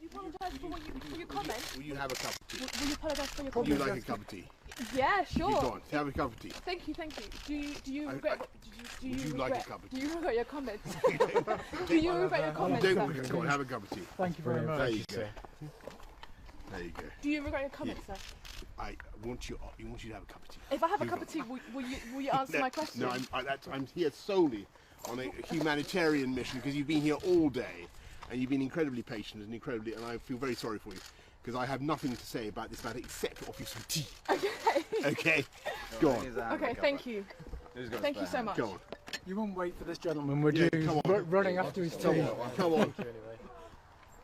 you apologise for your comment? Will you have a cup of tea? Will you apologise for your Would comment? you like a cup of tea? Yeah, sure. You go on, have a cup of tea. Thank you. Do you regret? Do Would you like a cup of tea? Do you regret your comments? Do you regret your comments? Don't go on, have a cup of tea. Thank you very much. There you go. There you go. Do you regret your comments, sir? I want you to have a cup of tea. If I have a cup of tea, will you answer my question? No, I'm here solely on a humanitarian mission because you've been here all day and you've been incredibly patient and I feel very sorry for you because I have nothing to say about this matter except to offer you some tea. Okay. Okay. Go on. Okay, thank you. Thank you so much. Go on. You won't wait for this gentleman, would you? Come on. Running after his tea. Come on.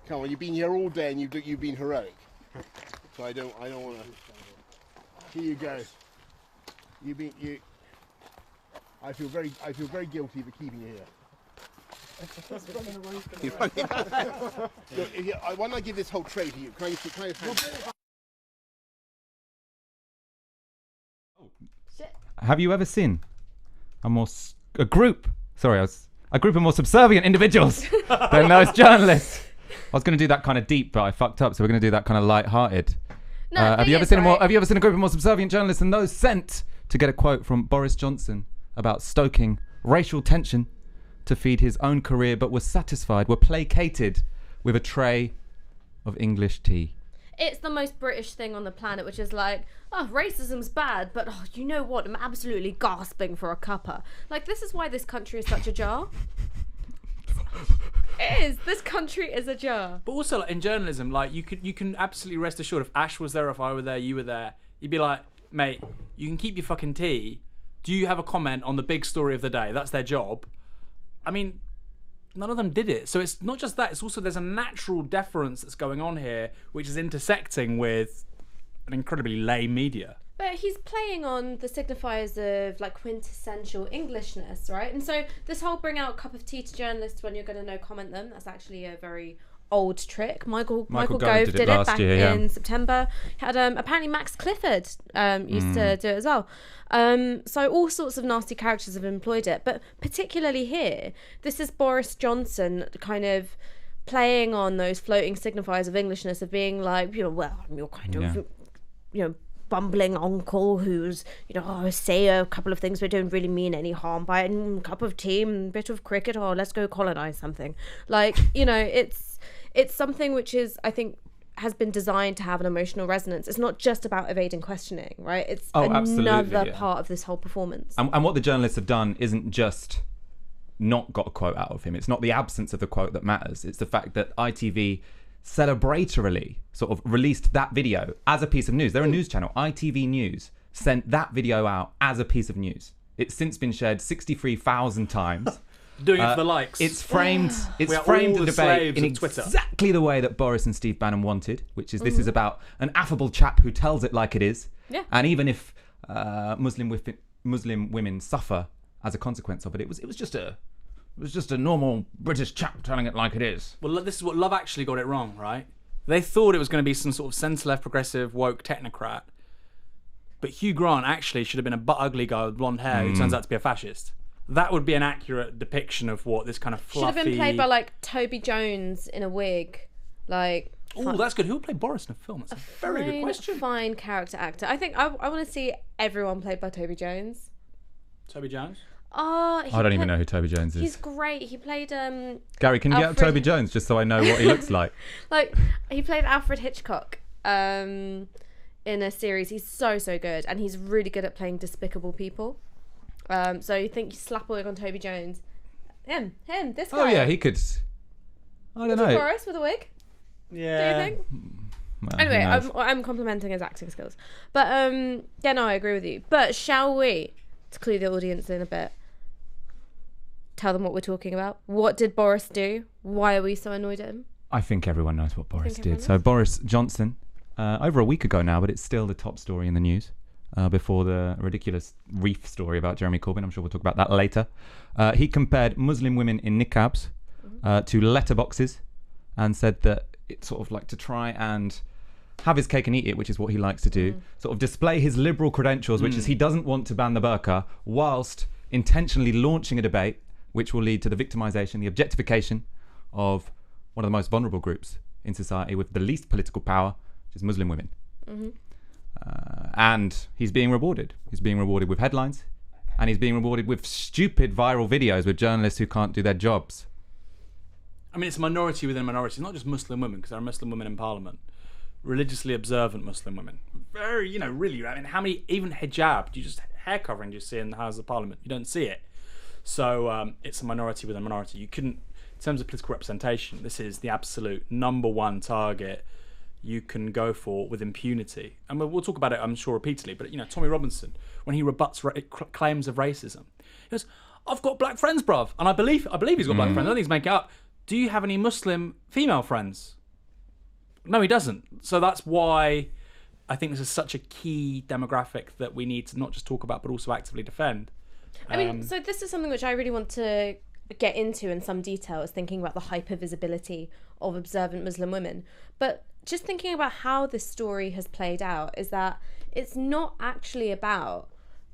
Come on. You've been here all day and you've been heroic. So I don't want to. Here you go. I feel very guilty for keeping you here. Look, why don't I give this whole tray to you? Can I Have you ever seen a group of more subservient individuals than those journalists? I was going to do that kind of deep, but I fucked up. So we're going to do that kind of light-hearted. No, have you ever seen a group of more subservient journalists than those sent to get a quote from Boris Johnson about stoking racial tension to feed his own career, but were placated with a tray of English tea? It's the most British thing on the planet, which is like, oh, racism's bad, but oh, you know what? I'm absolutely gasping for a cuppa. Like, this is why this country is such a jar. It is. This country is a jar. But also, like, in journalism, like you can absolutely rest assured if Ash was there, if I were there, you were there, you'd be like, mate, you can keep your fucking tea. Do you have a comment on the big story of the day? That's their job. I mean, none of them did it. So it's not just that, it's also there's a natural deference that's going on here, which is intersecting with an incredibly lame media. But he's playing on the signifiers of like quintessential Englishness, right? And so this whole bring out a cup of tea to journalists when you're going to no comment them, that's actually a very old trick. Michael Gove did it back in September. Had apparently Max Clifford used to do it as well. So all sorts of nasty characters have employed it, but particularly here, this is Boris Johnson kind of playing on those floating signifiers of Englishness, of being like, you know, well, you're kind of, you know, bumbling uncle who's, you know, say a couple of things but don't really mean any harm by it, and cup of tea and bit of cricket, or let's go colonise something. Like, you know, it's something which is, I think, has been designed to have an emotional resonance. It's not just about evading questioning, right? It's another part of this whole performance. And what the journalists have done isn't just not got a quote out of him. It's not the absence of the quote that matters. It's the fact that ITV celebratorily sort of released that video as a piece of news. They're a news channel. ITV News sent that video out as a piece of news. It's since been shared 63,000 times. Doing it for the likes. It's framed the debate in exactly the way that Boris and Steve Bannon wanted, which is this is about an affable chap who tells it like it is. Yeah. And even if Muslim women suffer as a consequence of it, it was just a normal British chap telling it like it is. Well, this is what Love Actually got it wrong, right? They thought it was going to be some sort of centre-left, progressive, woke technocrat. But Hugh Grant actually should have been a butt-ugly guy with blonde hair who turns out to be a fascist. That would be an accurate depiction of what this kind of fluffy... Should have been played by, like, Toby Jones in a wig. Like... Oh, that's good. Who would play Boris in a film? That's a very good question. Fine character actor. I think I want to see everyone played by Toby Jones. Toby Jones? I don't even know who Toby Jones is. He's great. He played Gary, can you get up Toby Jones just so I know what he looks like? Like, he played Alfred Hitchcock in a series. He's so good, and he's really good at playing despicable people. So you think you slap a wig on Toby Jones? Him, this guy. Oh yeah, he could. I don't know. Boris with a wig. Yeah. Do you think? Well, anyway, I'm complimenting his acting skills, but yeah, no, I agree with you. But shall we, to clue the audience in a bit, tell them what we're talking about? What did Boris do? Why are we so annoyed at him? I think everyone knows what Boris did. So Boris Johnson, over a week ago now, but it's still the top story in the news. Before the ridiculous reef story about Jeremy Corbyn. I'm sure we'll talk about that later. He compared Muslim women in niqabs to letterboxes and said that it's sort of like to try and have his cake and eat it, which is what he likes to do, sort of display his liberal credentials, which is he doesn't want to ban the burqa, whilst intentionally launching a debate which will lead to the victimization, the objectification of one of the most vulnerable groups in society with the least political power, which is Muslim women. And he's being rewarded. He's being rewarded with headlines, and he's being rewarded with stupid viral videos with journalists who can't do their jobs. I mean, it's a minority within a minority. It's not just Muslim women, because there are Muslim women in Parliament. Religiously observant Muslim women. Very, really, I mean, how many, even hijab, hair covering do you see in the House of Parliament? You don't see it. So it's a minority within a minority. You couldn't, in terms of political representation, this is the absolute number one target you can go for with impunity. And we'll talk about it, I'm sure, repeatedly, but, Tommy Robinson, when he rebuts claims of racism, he goes, I've got black friends, bruv. And I believe he's got black friends. I don't think he's making it up. Do you have any Muslim female friends? No, he doesn't. So that's why I think this is such a key demographic that we need to not just talk about, but also actively defend. I mean, so this is something which I really want to get into in some detail, is thinking about the hyper-visibility of observant Muslim women. But just thinking about how this story has played out, is that it's not actually about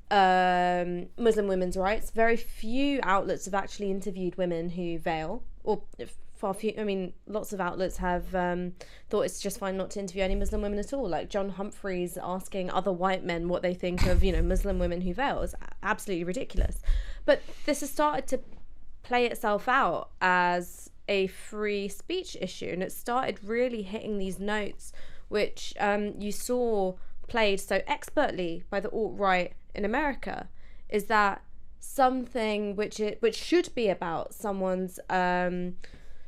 Muslim women's rights. Very few outlets have actually interviewed women who veil, or far few. I mean, lots of outlets have thought it's just fine not to interview any Muslim women at all. Like John Humphreys asking other white men what they think of, Muslim women who veil is absolutely ridiculous. But this has started to play itself out as a free speech issue, and it started really hitting these notes, which you saw played so expertly by the alt-right in America, is that something which should be about someone's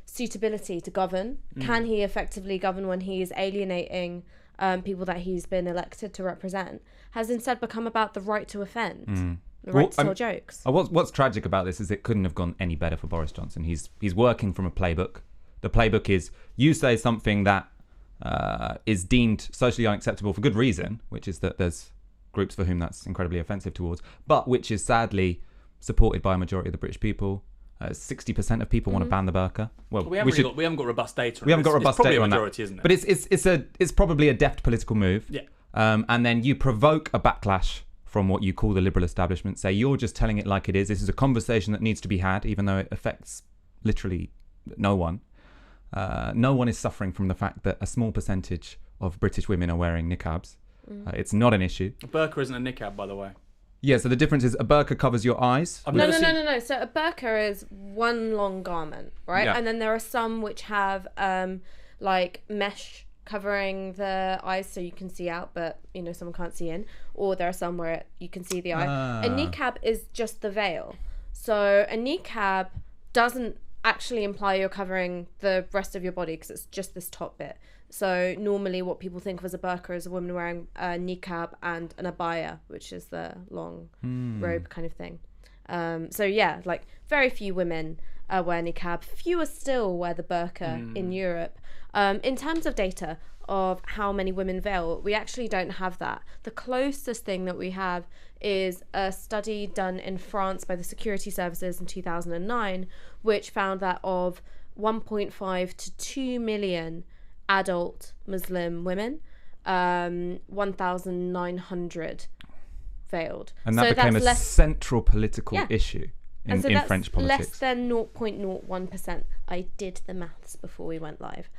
suitability to govern. Can he effectively govern when he is alienating people that he's been elected to represent, has instead become about the right to offend, the right to tell jokes. What's tragic about this is it couldn't have gone any better for Boris Johnson. He's working from a playbook. The playbook is, you say something that is deemed socially unacceptable for good reason, which is that there's groups for whom that's incredibly offensive towards, but which is sadly supported by a majority of the British people. 60% of people want to ban the burqa. Well, we haven't got robust data. We haven't got robust data on that. Majority, isn't it? But it's probably a deft political move. Yeah. And then you provoke a backlash from what you call the liberal establishment. Say you're just telling it like it is. This is a conversation that needs to be had, even though it affects literally no one. No one is suffering from the fact that a small percentage of British women are wearing niqabs. It's not an issue. A burqa isn't a niqab, by the way. Yeah, so the difference is a burqa covers your eyes. No. So a burqa is one long garment, right? Yeah. And then there are some which have like mesh covering the eyes so you can see out, but someone can't see in. Or there are some where you can see the eye. A niqab is just the veil. So a niqab doesn't actually imply you're covering the rest of your body, because it's just this top bit. So normally what people think of as a burqa is a woman wearing a niqab and an abaya, which is the long robe kind of thing. So yeah, like very few women wear niqab. Fewer still wear the burqa in Europe. In terms of data of how many women veil, we actually don't have that. The closest thing that we have is a study done in France by the security services in 2009, which found that of 1.5 to 2 million adult Muslim women, 1,900 veiled. And that became a central political issue in French politics. Less than 0.01%. I did the maths before we went live.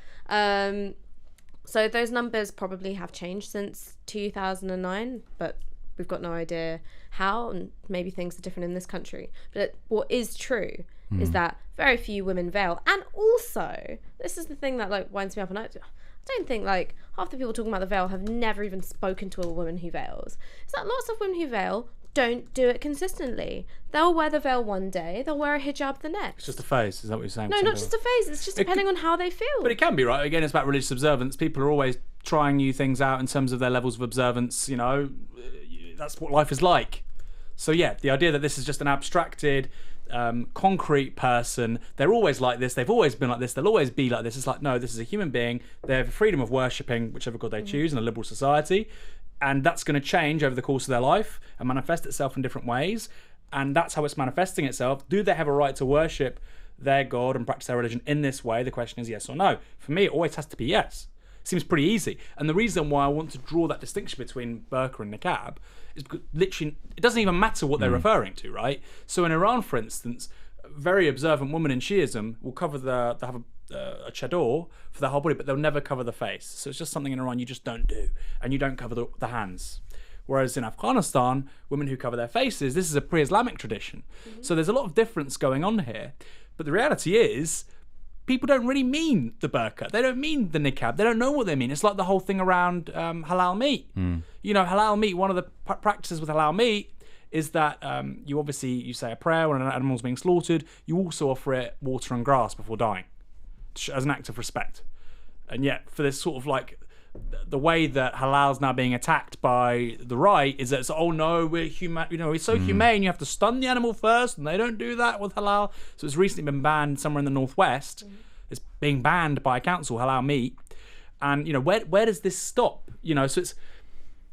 So those numbers probably have changed since 2009, but we've got no idea how, and maybe things are different in this country. But what is true is that very few women veil. And also, this is the thing that winds me up, and I don't think half the people talking about the veil have never even spoken to a woman who veils. It's that lots of women who veil don't do it consistently. They'll wear the veil one day, they'll wear a hijab the next. It's just a phase, is that what you're saying? No, not just a phase, it's just depending on how they feel. But it can be, right? Again, it's about religious observance. People are always trying new things out in terms of their levels of observance, that's what life is like. So yeah, the idea that this is just an abstracted, concrete person, they're always like this, they've always been like this, they'll always be like this. It's like, no, this is a human being. They have the freedom of worshipping whichever God they choose in a liberal society. And that's going to change over the course of their life and manifest itself in different ways. And that's how it's manifesting itself. Do they have a right to worship their God and practice their religion in this way? The question is yes or no. For me, it always has to be yes. Seems pretty easy. And the reason why I want to draw that distinction between burqa and niqab is because literally it doesn't even matter what they're referring to, right? So in Iran, for instance, a very observant woman in Shiism will cover have a chador for their whole body, but they'll never cover the face. So it's just something in Iran you just don't do, and you don't cover the hands. Whereas in Afghanistan, women who cover their faces, this is a pre-Islamic tradition. So there's a lot of difference going on here. But the reality is, people don't really mean the burqa. They don't mean the niqab. They don't know what they mean. It's like the whole thing around halal meat. You know, halal meat, one of the practices with halal meat is that you say a prayer when an animal's being slaughtered. You also offer it water and grass before dying as an act of respect. And yet, for this sort of like, the way that halal's now being attacked by the right is that it's, oh no, we're human, you know, we're so humane, you have to stun the animal first, and they don't do that with halal. So it's recently been banned somewhere in the northwest. It's being banned by a council, halal meat. And you know, where does this stop? You know, so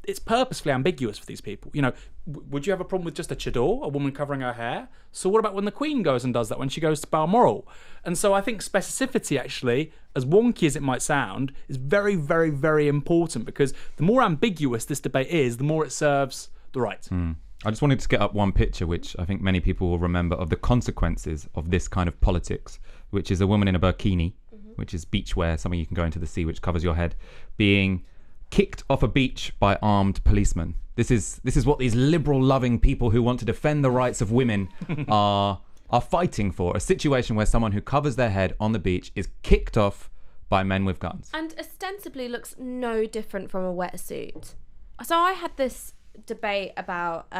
it's purposefully ambiguous for these people. You know, would you have a problem with just a chador, a woman covering her hair? So what about when the Queen goes and does that, when she goes to Balmoral? And so I think specificity, actually, as wonky as it might sound, is very, very, very important, because the more ambiguous this debate is, the more it serves the right. I just wanted to get up one picture, which I think many people will remember, of the consequences of this kind of politics, which is a woman in a burkini, which is beachwear, something you can go into the sea, which covers your head, being kicked off a beach by armed policemen. This is what these liberal loving people who want to defend the rights of women are fighting for. A situation where someone who covers their head on the beach is kicked off by men with guns. And ostensibly looks no different from a wetsuit. So I had this debate about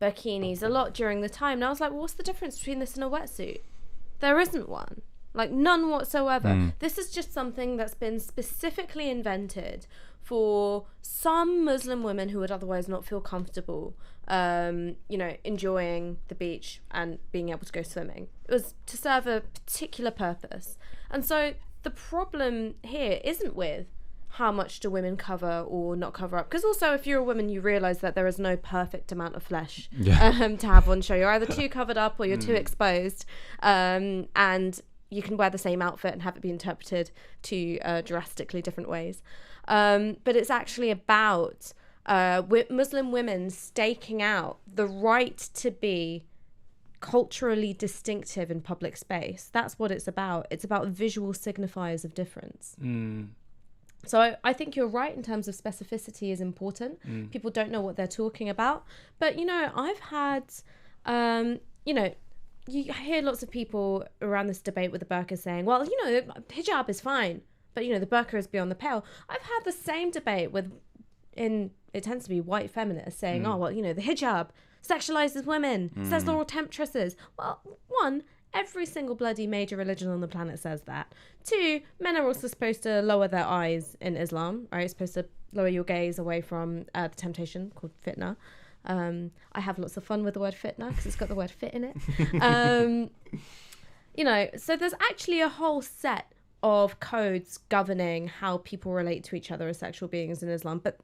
bikinis a lot during the time, and I was like, well, what's the difference between this and a wetsuit? There isn't one. Like, none whatsoever. This is just something that's been specifically invented for some Muslim women who would otherwise not feel comfortable, you know, enjoying the beach and being able to go swimming. It was to serve a particular purpose. And so the problem here isn't with how much do women cover or not cover up. Because also, if you're a woman, you realise that there is no perfect amount of flesh to have on show. You're either too covered up or you're too exposed. And you can wear the same outfit and have it be interpreted to drastically different ways. But it's actually about Muslim women staking out the right to be culturally distinctive in public space. That's what it's about. It's about visual signifiers of difference. So I think you're right in terms of specificity is important. People don't know what they're talking about. But, you know, I've had, you know, you hear lots of people around this debate with the burqa saying, well, you know, hijab is fine, but, you know, the burqa is beyond the pale. I've had the same debate it tends to be white feminists saying, oh, well, you know, the hijab sexualizes women, says they're all temptresses. Well, one, every single bloody major religion on the planet says that. Two, men are also supposed to lower their eyes in Islam, right? You're supposed to lower your gaze away from the temptation called fitna. I have lots of fun with the word fitna because it's got the word fit in it. You know, so there's actually a whole set of codes governing how people relate to each other as sexual beings in Islam. But,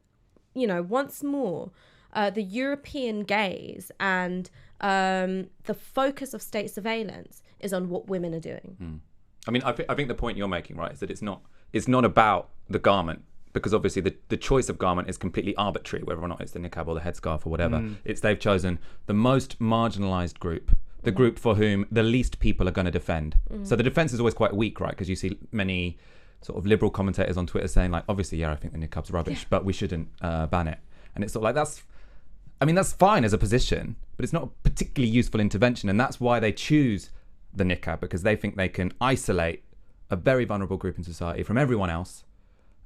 you know, once more, the European gaze and the focus of state surveillance is on what women are doing. I mean, I think the point you're making, right, is that it's not about the garment. Because obviously the choice of garment is completely arbitrary, whether or not it's the niqab or the headscarf or whatever. They've chosen the most marginalised group, the group for whom the least people are going to defend. So the defence is always quite weak, right? Because you see many sort of liberal commentators on Twitter saying, like, obviously, yeah, I think the niqab's rubbish, but we shouldn't ban it. And it's sort of like, that's fine as a position, but it's not a particularly useful intervention. And that's why they choose the niqab, because they think they can isolate a very vulnerable group in society from everyone else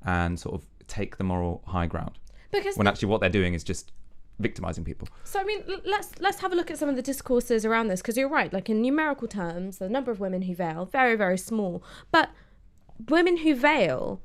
and sort of take the moral high ground. Because when actually what they're doing is just victimizing people. So I mean, let's have a look at some of the discourses around this, because you're right, like in numerical terms, the number of women who veil, very, very small. But women who veil,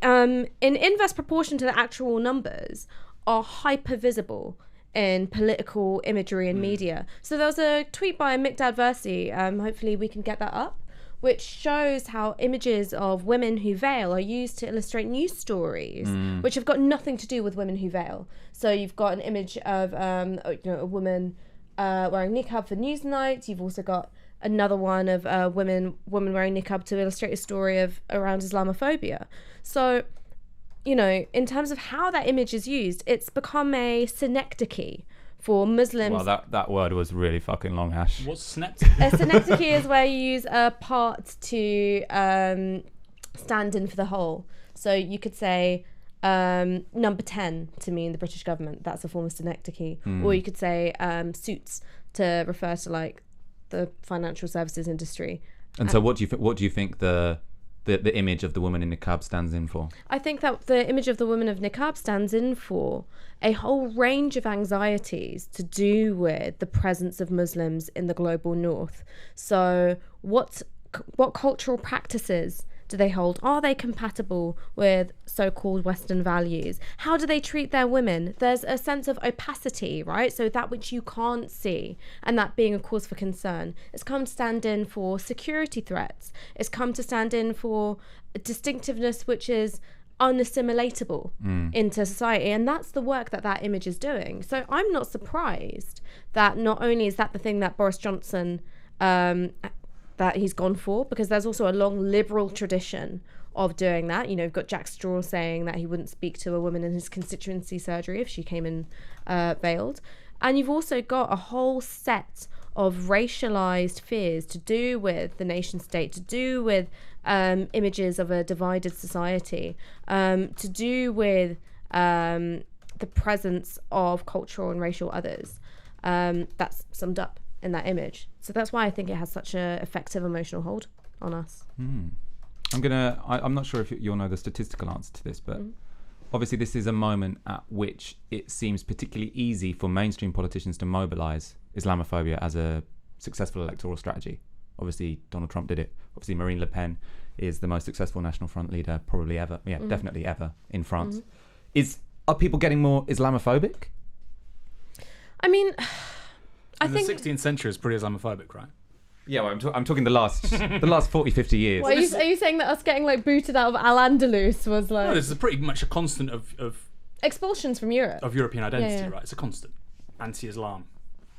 in inverse proportion to the actual numbers, are hyper visible in political imagery and media. So there was a tweet by Miqdad Versi, hopefully we can get that up, which shows how images of women who veil are used to illustrate news stories, which have got nothing to do with women who veil. So you've got an image of a woman wearing niqab for Newsnight. You've also got another one of women wearing niqab to illustrate a story around Islamophobia. So, you know, in terms of how that image is used, it's become a synecdoche for Muslims. Well, that word was really fucking long, Ash. What's synecdoche? A synecdoche is where you use a part to stand in for the whole. So you could say number 10 to mean the British government. That's a form of synecdoche. Or you could say suits to refer to like the financial services industry. And so, what do you think the image of the woman in niqab stands in for? I think that the image of the woman of niqab stands in for a whole range of anxieties to do with the presence of Muslims in the global north. So what cultural practices do they hold? Are they compatible with so-called Western values? How do they treat their women? There's a sense of opacity, right? So that which you can't see, and that being a cause for concern. It's come to stand in for security threats. It's come to stand in for distinctiveness which is unassimilatable into society, and that's the work that image is doing. So I'm not surprised that not only is that the thing that Boris Johnson that he's gone for, because there's also a long liberal tradition of doing that. You know, you've got Jack Straw saying that he wouldn't speak to a woman in his constituency surgery if she came in veiled. And you've also got a whole set of racialized fears to do with the nation state, to do with images of a divided society, to do with the presence of cultural and racial others. That's summed up in that image. So that's why I think it has such an effective emotional hold on us. I'm not sure if you'll know the statistical answer to this, but obviously this is a moment at which it seems particularly easy for mainstream politicians to mobilize Islamophobia as a successful electoral strategy. Obviously Donald Trump did it. Obviously Marine Le Pen is the most successful National Front leader probably ever. Yeah, definitely ever in France. Are people getting more Islamophobic? I mean, I think the 16th century is pretty Islamophobic, right? Yeah, well, I'm talking the last 40, 50 years. Well, are you saying that us getting like booted out of Al-Andalus was like... No, this is pretty much a constant of expulsions from Europe. Of European identity, right? It's a constant. Anti-Islam.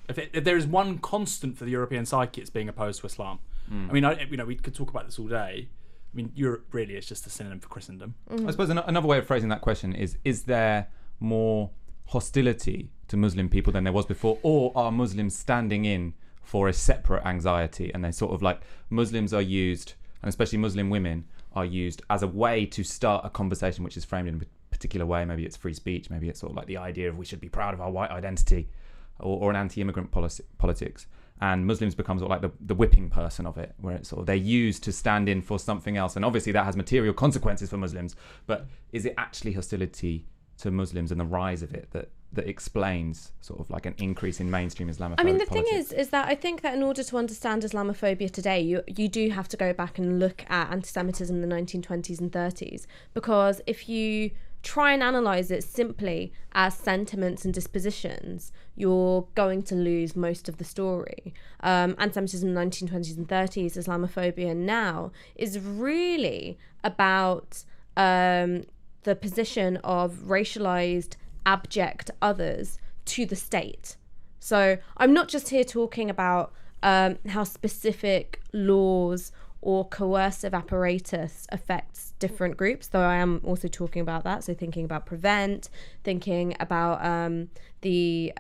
If there is one constant for the European psyche, it's being opposed to Islam. I mean, we could talk about this all day. I mean, Europe really is just a synonym for Christendom. I suppose another way of phrasing that question is there more hostility to Muslim people than there was before, or are Muslims standing in for a separate anxiety, and they sort of like Muslims are used, and especially Muslim women are used as a way to start a conversation which is framed in a particular way. Maybe it's free speech, maybe it's sort of like the idea of we should be proud of our white identity, or an anti-immigrant politics, and Muslims become sort of like the whipping person of it, where it's sort of they're used to stand in for something else, and obviously that has material consequences for Muslims, but is it actually hostility to Muslims and the rise of it that explains sort of like an increase in mainstream Islamophobic I mean, the politics? thing is that I think that in order to understand Islamophobia today, you do have to go back and look at anti-Semitism in the 1920s and 30s, because if you try and analyse it simply as sentiments and dispositions, you're going to lose most of the story. Anti-Semitism in the 1920s and 30s, Islamophobia now, is really about the position of racialized, abject others to the state. So I'm not just here talking about how specific laws or coercive apparatus affects different groups, though I am also talking about that. So thinking about Prevent, thinking about the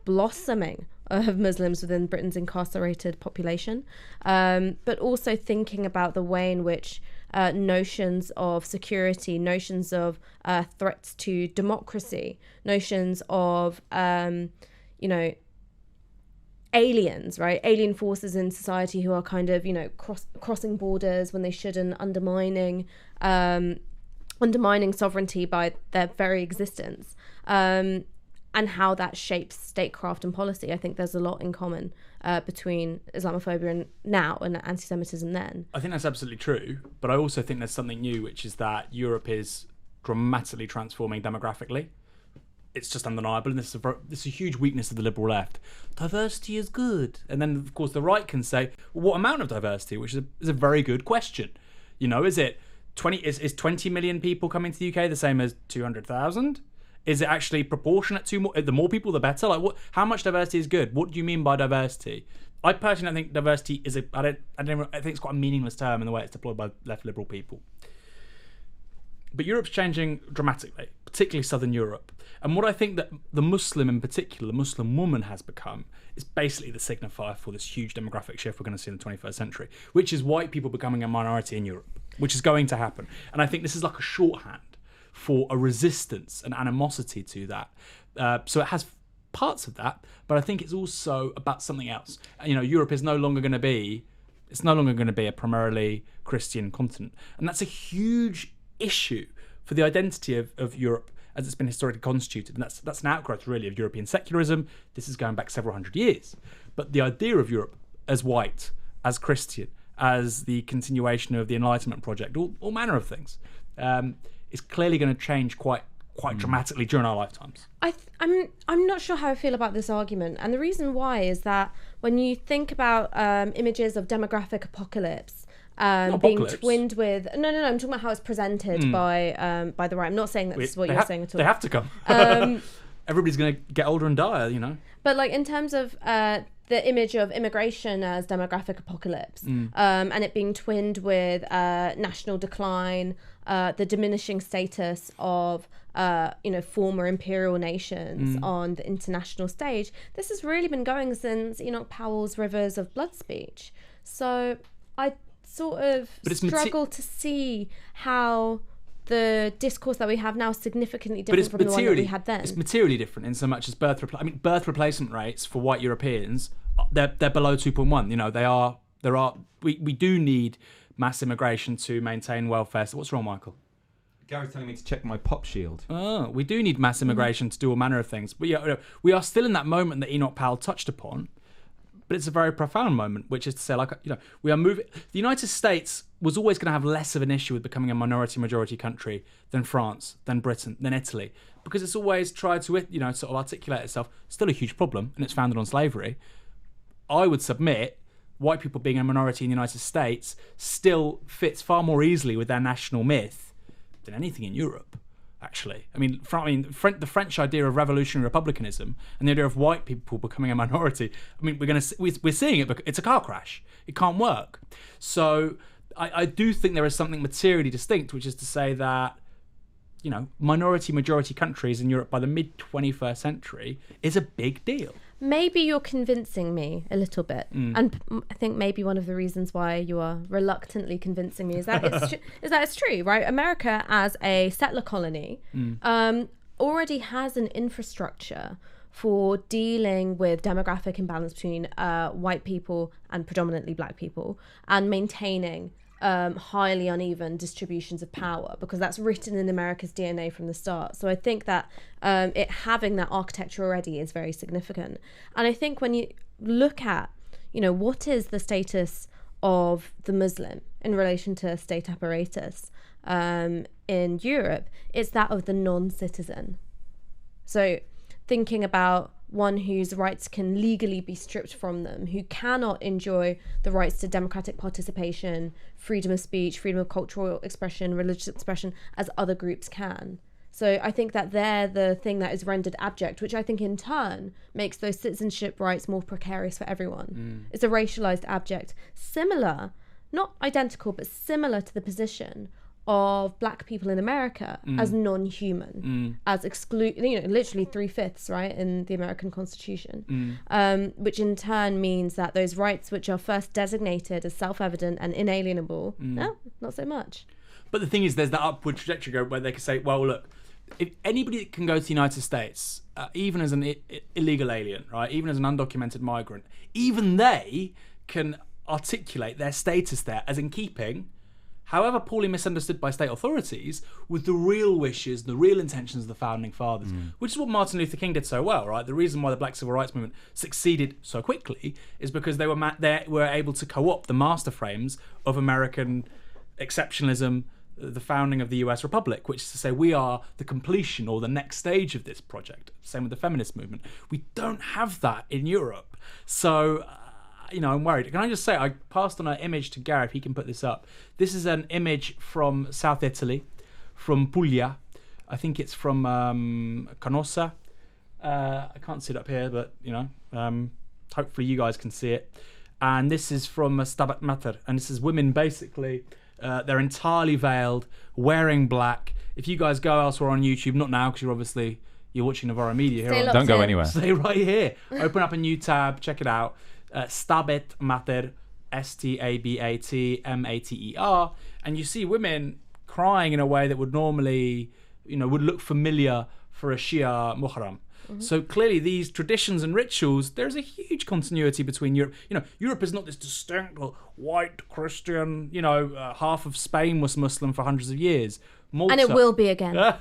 blossoming of Muslims within Britain's incarcerated population, but also thinking about the way in which notions of security, notions of threats to democracy, notions of, aliens, right? Alien forces in society who are kind of, crossing borders when they shouldn't, undermining sovereignty by their very existence. And how that shapes statecraft and policy. I think there's a lot in common between Islamophobia now and anti-Semitism then. I think that's absolutely true, but I also think there's something new, which is that Europe is dramatically transforming demographically. It's just undeniable, and this is a huge weakness of the liberal left. Diversity is good. And then, of course, the right can say, well, what amount of diversity? Which is a very good question. Is it 20? Is 20 million people coming to the UK the same as 200,000? Is it actually proportionate to more? The more people, the better. Like, what? How much diversity is good? What do you mean by diversity? I personally don't think diversity is I think it's quite a meaningless term in the way it's deployed by left liberal people. But Europe's changing dramatically, particularly Southern Europe. And what I think that the Muslim in particular, the Muslim woman has become, is basically the signifier for this huge demographic shift we're going to see in the 21st century, which is white people becoming a minority in Europe, which is going to happen. And I think this is like a shorthand for a resistance and animosity to that. So it has parts of that, but I think it's also about something else. You know, Europe is no longer going to be, a primarily Christian continent. And that's a huge issue for the identity of Europe as it's been historically constituted. And that's an outgrowth, really, of European secularism. This is going back several hundred years. But the idea of Europe as white, as Christian, as the continuation of the Enlightenment project, all manner of things, is clearly going to change quite dramatically during our lifetimes. I'm not sure how I feel about this argument, and the reason why is that when you think about images of demographic apocalypse being twinned with no, I'm talking about how it's presented by the right. I'm not saying that's what you're saying at all. They have to come. Everybody's going to get older and die, you know. But like in terms of the image of immigration as demographic apocalypse, and it being twinned with national decline, the diminishing status of former imperial nations on the international stage, this has really been going since Enoch Powell's Rivers of Blood speech. So I sort of struggle to see how the discourse that we have now is significantly different from the one that we had then. It's materially different in so much as birth replacement rates for white Europeans, they're below 2.1. You know, we do need mass immigration to maintain welfare. So what's wrong, Michael? Gary's telling me to check my pop shield. Oh, we do need mass immigration to do all manner of things. But yeah, we are still in that moment that Enoch Powell touched upon. But it's a very profound moment, which is to say, we are moving. The United States was always going to have less of an issue with becoming a minority-majority country than France, than Britain, than Italy, because it's always tried to, sort of articulate itself. Still a huge problem, and it's founded on slavery. I would submit white people being a minority in the United States still fits far more easily with their national myth than anything in Europe. Actually, the French idea of revolutionary republicanism and the idea of white people becoming a minority. We're seeing it, but it's a car crash. It can't work. So I do think there is something materially distinct, which is to say that, minority-majority countries in Europe by the mid-21st century is a big deal. Maybe you're convincing me a little bit, and I think maybe one of the reasons why you are reluctantly convincing me is that it's true, right? America, as a settler colony, already has an infrastructure for dealing with demographic imbalance between white people and predominantly black people, and maintaining highly uneven distributions of power, because that's written in America's DNA from the start. So I think that it having that architecture already is very significant. And I think when you look at, what is the status of the Muslim in relation to state apparatus in Europe, it's that of the non-citizen. So thinking about one whose rights can legally be stripped from them, who cannot enjoy the rights to democratic participation, freedom of speech, freedom of cultural expression, religious expression, as other groups can. So I think that they're the thing that is rendered abject, which I think in turn makes those citizenship rights more precarious for everyone. It's a racialized abject, similar, not identical, but similar to the position of black people in America as non-human, as literally 3/5, right, in the American Constitution, which in turn means that those rights which are first designated as self-evident and inalienable, no, not so much. But the thing is, there's that upward trajectory where they can say, well, look, if anybody can go to the United States, even as an illegal alien, right, even as an undocumented migrant, even they can articulate their status there as in keeping, however poorly misunderstood by state authorities, with the real wishes, the real intentions of the founding fathers, which is what Martin Luther King did so well, right? The reason why the Black Civil Rights Movement succeeded so quickly is because they were able to co-opt the master frames of American exceptionalism, the founding of the US Republic, which is to say we are the completion or the next stage of this project. Same with the feminist movement. We don't have that in Europe. So I'm worried. Can I just say, I passed on an image to Gary, if he can put this up. This is an image from South Italy, from Puglia. I think it's from Canossa. I can't see it up here, but, hopefully you guys can see it. And this is from Stabat Mater. And this is women basically, they're entirely veiled, wearing black, if you guys go elsewhere on YouTube, not now because you're watching Novara Media here. Stay Don't go in. anywhere. Stay right here. Open up a new tab. Check it out. Stabet Mater, Stabatmater, and you see women crying in a way that would normally, would look familiar for a Shia Muharram. So clearly these traditions and rituals, there's a huge continuity between Europe. Europe is not this distinct white Christian, half of Spain was Muslim for hundreds of years. Malta, And it will be again.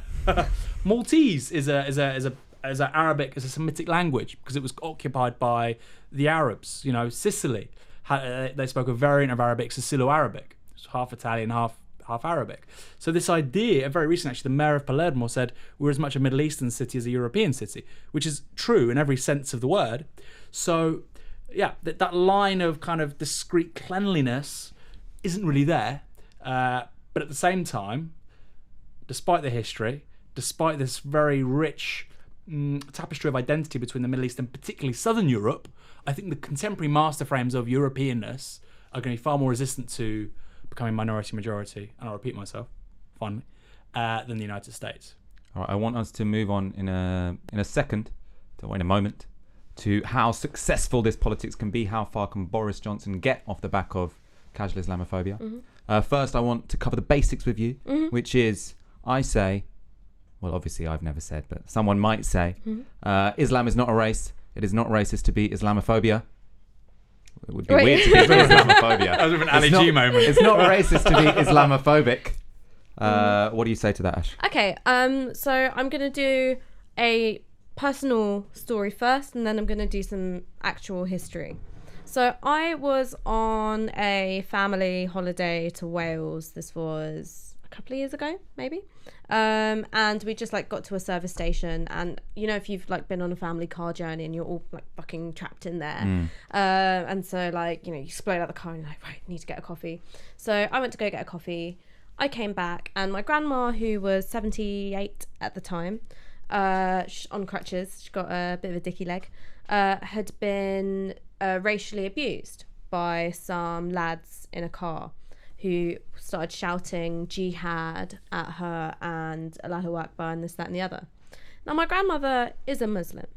Maltese is Arabic, is a Semitic language because it was occupied by the Arabs. Sicily, they spoke a variant of Arabic, Sicilo-Arabic. It's half Italian, half Arabic. So this idea, very recent actually, the mayor of Palermo said we're as much a Middle Eastern city as a European city, which is true in every sense of the word. So yeah, that line of kind of discreet cleanliness isn't really there. But at the same time, despite the history, despite this very rich tapestry of identity between the Middle East and particularly Southern Europe, I think the contemporary master frames of Europeanness are going to be far more resistant to becoming minority majority, and I'll repeat myself, finally, than the United States. All right, I want us to move on in a moment, to how successful this politics can be. How far can Boris Johnson get off the back of casual Islamophobia? First, I want to cover the basics with you, which is, I say, well, obviously I've never said, but someone might say, Islam is not a race. It is not racist to be Islamophobia. It would be weird to be Islamophobia. That was an Ali G moment. It's not racist to be Islamophobic. What do you say to that, Ash? Okay, so I'm going to do a personal story first, and then I'm going to do some actual history. So I was on a family holiday to Wales. This was a couple of years ago, maybe. And we just got to a service station, and if you've been on a family car journey and you're all fucking trapped in there, and so you explode out the car and you're like, right, need to get a coffee. So I went to go get a coffee. I came back, and my grandma, who was 78 at the time, on crutches, she got a bit of a dicky leg, had been racially abused by some lads in a car who started shouting jihad at her and Allahu Akbar and this, that and the other. Now, my grandmother is a Muslim,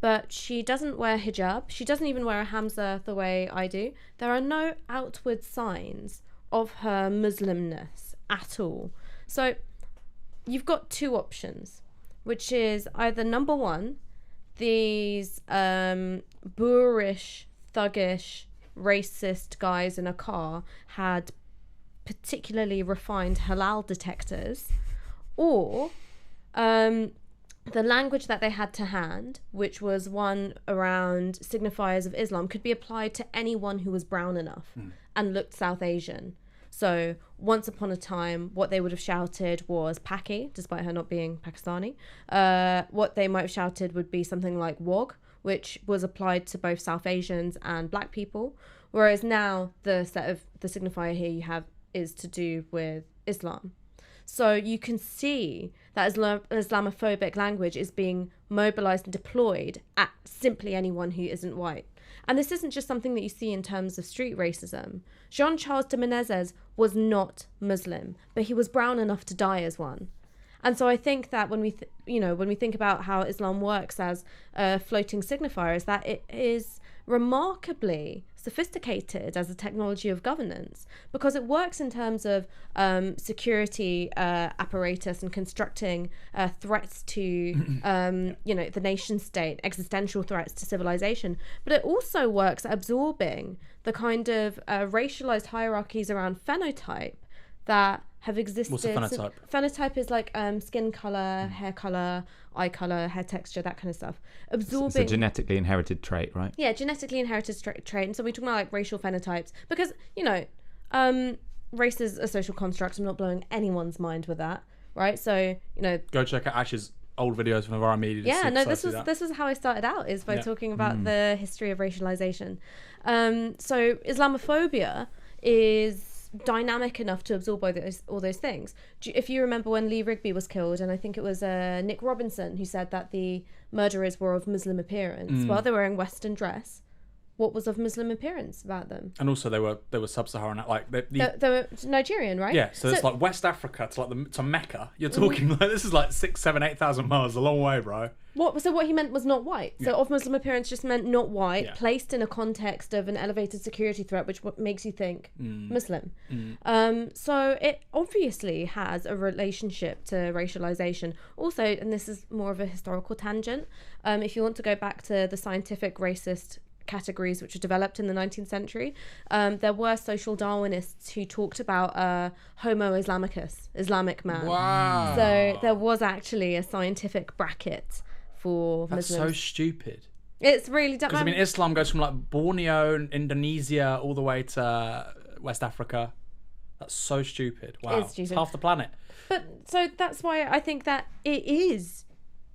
but she doesn't wear hijab. She doesn't even wear a hamza the way I do. There are no outward signs of her Muslimness at all. So you've got two options, which is either number one, these boorish, thuggish, racist guys in a car had particularly refined halal detectors, or the language that they had to hand, which was one around signifiers of Islam, could be applied to anyone who was brown enough and looked South Asian. So once upon a time, what they would have shouted was Paki, despite her not being Pakistani. What they might have shouted would be something like Wog, which was applied to both South Asians and black people. Whereas now the set of the signifier here you have is to do with Islam. So you can see that Islamophobic language is being mobilized and deployed at simply anyone who isn't white. And this isn't just something that you see in terms of street racism. Jean-Charles de Menezes was not Muslim, but he was brown enough to die as one. And so I think that when we think about how Islam works as a floating signifier, is that it is remarkably sophisticated as a technology of governance, because it works in terms of security apparatus and constructing threats to the nation state, existential threats to civilization, but it also works at absorbing the kind of racialized hierarchies around phenotype that have existed. What's a phenotype? Phenotype is like skin color, hair color, eye color, hair texture, that kind of stuff. Absorbing. It's a genetically inherited trait, right? Yeah, genetically inherited trait. And so we're talking about racial phenotypes because, race is a social construct. I'm not blowing anyone's mind with that, right? So, Go check out Ash's old videos from Novara Media. Yeah, no, this was how I started out, is by talking about the history of racialization. So Islamophobia is dynamic enough to absorb all those things. If you remember when Lee Rigby was killed, and I think it was Nick Robinson who said that the murderers were of Muslim appearance while they were wearing Western dress, what was of Muslim appearance about them. And also they were sub-Saharan, like They were Nigerian, right? yeah. So it's like West Africa to Mecca. You're talking like this is like 6,000, 7,000, 8,000 miles, a long way, bro. What he meant was not white. So of Muslim appearance just meant not white, Yeah. placed in a context of an elevated security threat, which makes you think Muslim. So it obviously has a relationship to racialization. Also, and this is more of a historical tangent, if you want to go back to the scientific racist categories which were developed in the 19th century, there were social Darwinists who talked about Homo Islamicus, Islamic man. Wow. So there was actually a scientific bracket for That's Muslims. so stupid. It's really dumb. Because I mean, Islam goes from like Borneo, Indonesia, all the way to West Africa. That's so stupid. Wow, It's stupid. half the planet. But so that's why I think that it is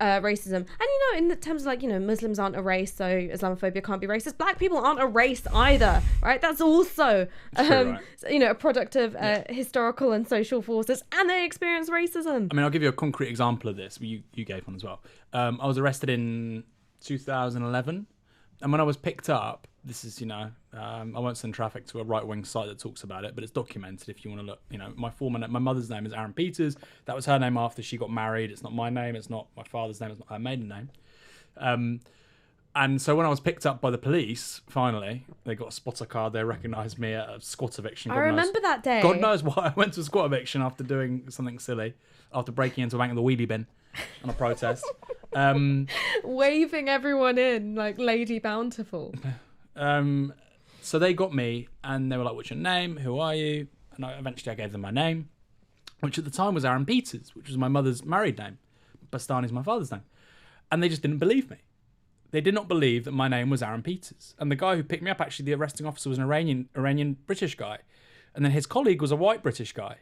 racism. And you know, in the terms of like, you know, Muslims aren't a race, so Islamophobia can't be racist. Black people aren't a race either, right? That's also right. you know, a product of historical and social forces, and they experience racism. I mean, I'll give you a concrete example of this. You gave one as well. I was arrested in 2011, and when I was picked up, this is, you know, I won't send traffic to a right-wing site that talks about it, but it's documented if you want to look. You know, my mother's name is Aaron Peters. That was her name after she got married. It's not my name. It's not my father's name. It's not her maiden name. And so when I was picked up by the police, finally, they got a spotter card. They recognised me at a squat eviction. I remember that day. God knows why I went to a squat eviction after doing something silly, after breaking into a bank of the wheelie bin on a protest. Waving everyone in like Lady Bountiful. So they got me, and they were like, "What's your name? Who are you?" And eventually I gave them my name, which at the time was Aaron Peters, which was my mother's married name. Bastani is my father's name. And they just didn't believe me. They did not believe that my name was Aaron Peters. And the guy who picked me up, actually, the arresting officer, was an Iranian British guy. And then his colleague was a white British guy.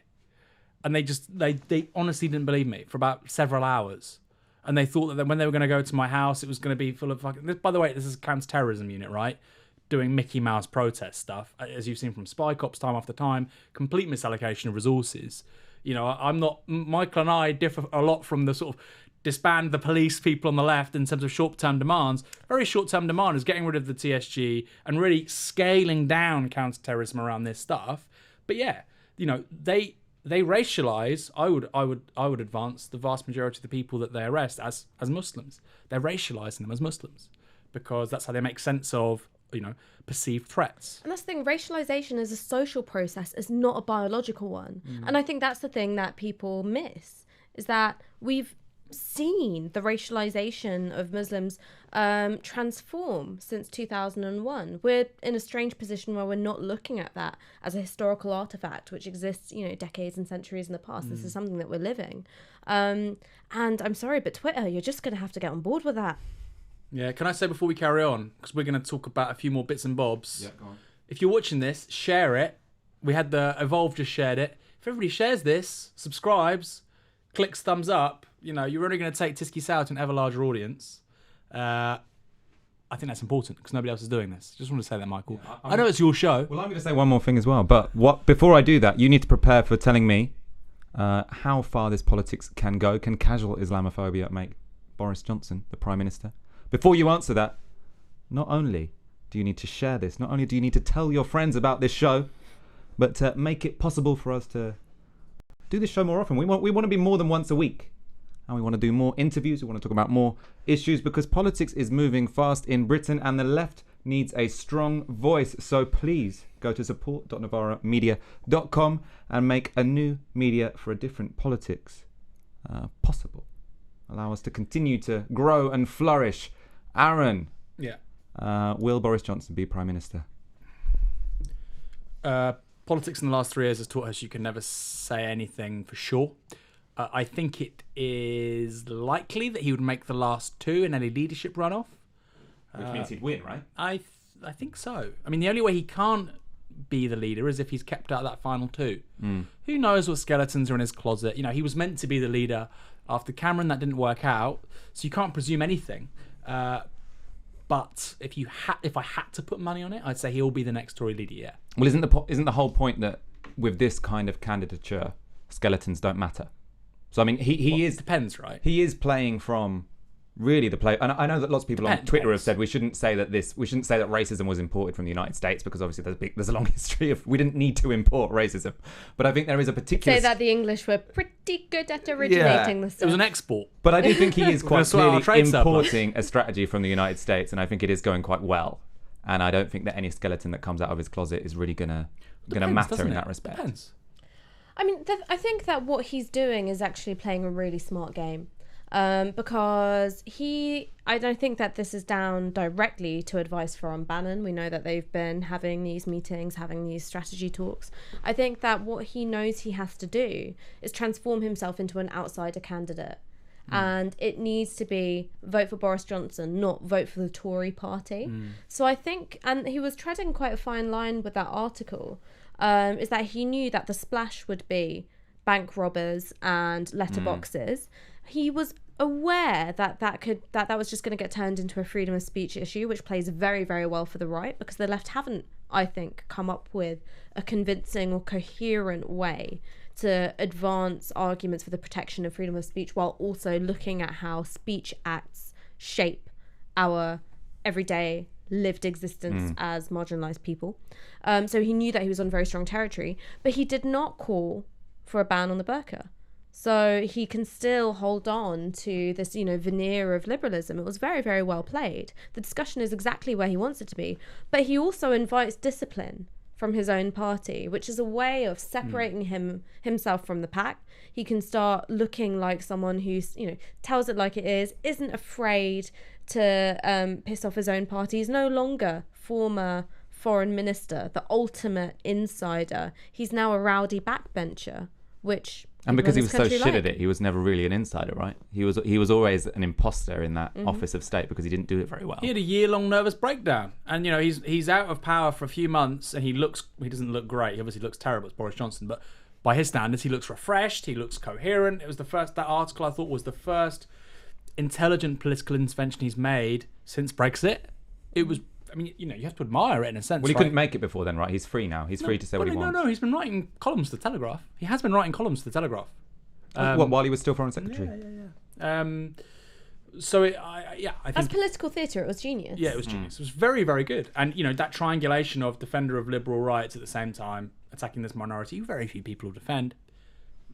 And they honestly didn't believe me for about several hours. And they thought that when they were going to go to my house, it was going to be full of fucking... By the way, this is a counter-terrorism unit, right? Doing Mickey Mouse protest stuff, as you've seen from Spy Cops time after time, complete misallocation of resources. You know, I'm not... Michael and I differ a lot from the sort of disband the police people on the left in terms of short-term demands. Very short-term demand is getting rid of the TSG and really scaling down counter-terrorism around this stuff. But yeah, you know, they racialize. I would advance the vast majority of the people that they arrest as Muslims. They're racializing them as Muslims because that's how they make sense of, you know, perceived threats. And that's the thing, racialization is a social process, it's not a biological one. And I think that's the thing that people miss, is that we've seen the racialization of Muslims transform since 2001. We're in a strange position where we're not looking at that as a historical artifact which exists, you know, decades and centuries in the past. This is something that we're living. And I'm sorry, but Twitter, you're just going to have to get on board with that. Yeah, can I say before we carry on, because we're going to talk about a few more bits and bobs. Yeah, go on. If you're watching this, share it. We had the Evolve just shared it. If everybody shares this, subscribes, clicks thumbs up, you know, you're only going to take Tisky Sour to an ever larger audience. I think that's important because nobody else is doing this. Just want to say that, Michael. Yeah, I know it's your show. Well, I'm going to say one more thing as well. But before I do that, you need to prepare for telling me how far this politics can go. Can casual Islamophobia make Boris Johnson the Prime Minister? Before you answer that, not only do you need to share this, not only do you need to tell your friends about this show, but make it possible for us to do this show more often. We want to be more than once a week. And we want to do more interviews. We want to talk about more issues because politics is moving fast in Britain and the left needs a strong voice. So please go to support.novaramedia.com and make a new media for a different politics possible. Allow us to continue to grow and flourish. Aaron. Yeah. Will Boris Johnson be Prime Minister? Politics in the last 3 years has taught us you can never say anything for sure. I think it is likely that he would make the last 2 in any leadership runoff. Which means he'd win, right? I think so. I mean, the only way he can't be the leader is if he's kept out that final 2. Who knows what skeletons are in his closet? You know, he was meant to be the leader after Cameron. That didn't work out. So you can't presume anything. But if I had to put money on it, I'd say he'll be the next Tory leader, yeah. Well, isn't the whole point that with this kind of candidature, skeletons don't matter? So I mean, he is depends, right? He is playing from really the play. And I know that lots of people on Twitter have said we shouldn't say that racism was imported from the United States, because obviously there's a long history of we didn't need to import racism. But I think there is a particular say that the English were pretty good at originating the stuff. It was an export. But I do think he is quite clearly trade importing a strategy from the United States, and I think it is going quite well. And I don't think that any skeleton that comes out of his closet is really gonna matter in that respect. Depends. I mean, I think that what he's doing is actually playing a really smart game. Because I don't think that this is down directly to advice from Bannon. We know that they've been having these meetings, having these strategy talks. I think that what he knows he has to do is transform himself into an outsider candidate. And it needs to be vote for Boris Johnson, not vote for the Tory party. So I think, and he was treading quite a fine line with that article, is that he knew that the splash would be bank robbers and letterboxes. He was aware that that was just going to get turned into a freedom of speech issue, which plays very, very well for the right, because the left haven't, I think, come up with a convincing or coherent way to advance arguments for the protection of freedom of speech, while also looking at how speech acts shape our everyday lived existence as marginalised people. So he knew that he was on very strong territory, but he did not call for a ban on the burqa. So he can still hold on to this, veneer of liberalism. It was very, very well played. The discussion is exactly where he wants it to be. But he also invites discipline from his own party, which is a way of separating himself from the pack. He can start looking like someone who's, tells it like it is, isn't afraid to piss off his own party. He's no longer former foreign minister, the ultimate insider. He's now a rowdy backbencher, which... And because he was so shit at it, he was never really an insider, right? He was always an imposter in that office of state because he didn't do it very well. He had a year-long nervous breakdown, and he's out of power for a few months, and he doesn't look great. He obviously looks terrible. It's Boris Johnson, but by his standards, he looks refreshed. He looks coherent. It was that article I thought was the first intelligent political intervention he's made since Brexit. It was. I mean, you have to admire it in a sense. Well, he couldn't make it before then, right? He's free now. He's free to say what he wants. No, he's been writing columns to the Telegraph. He has been writing columns to the Telegraph. While he was still Foreign Secretary? Yeah. I think... As political theatre, it was genius. Yeah, it was genius. It was very, very good. And, that triangulation of defender of liberal rights at the same time, attacking this minority, very few people will defend.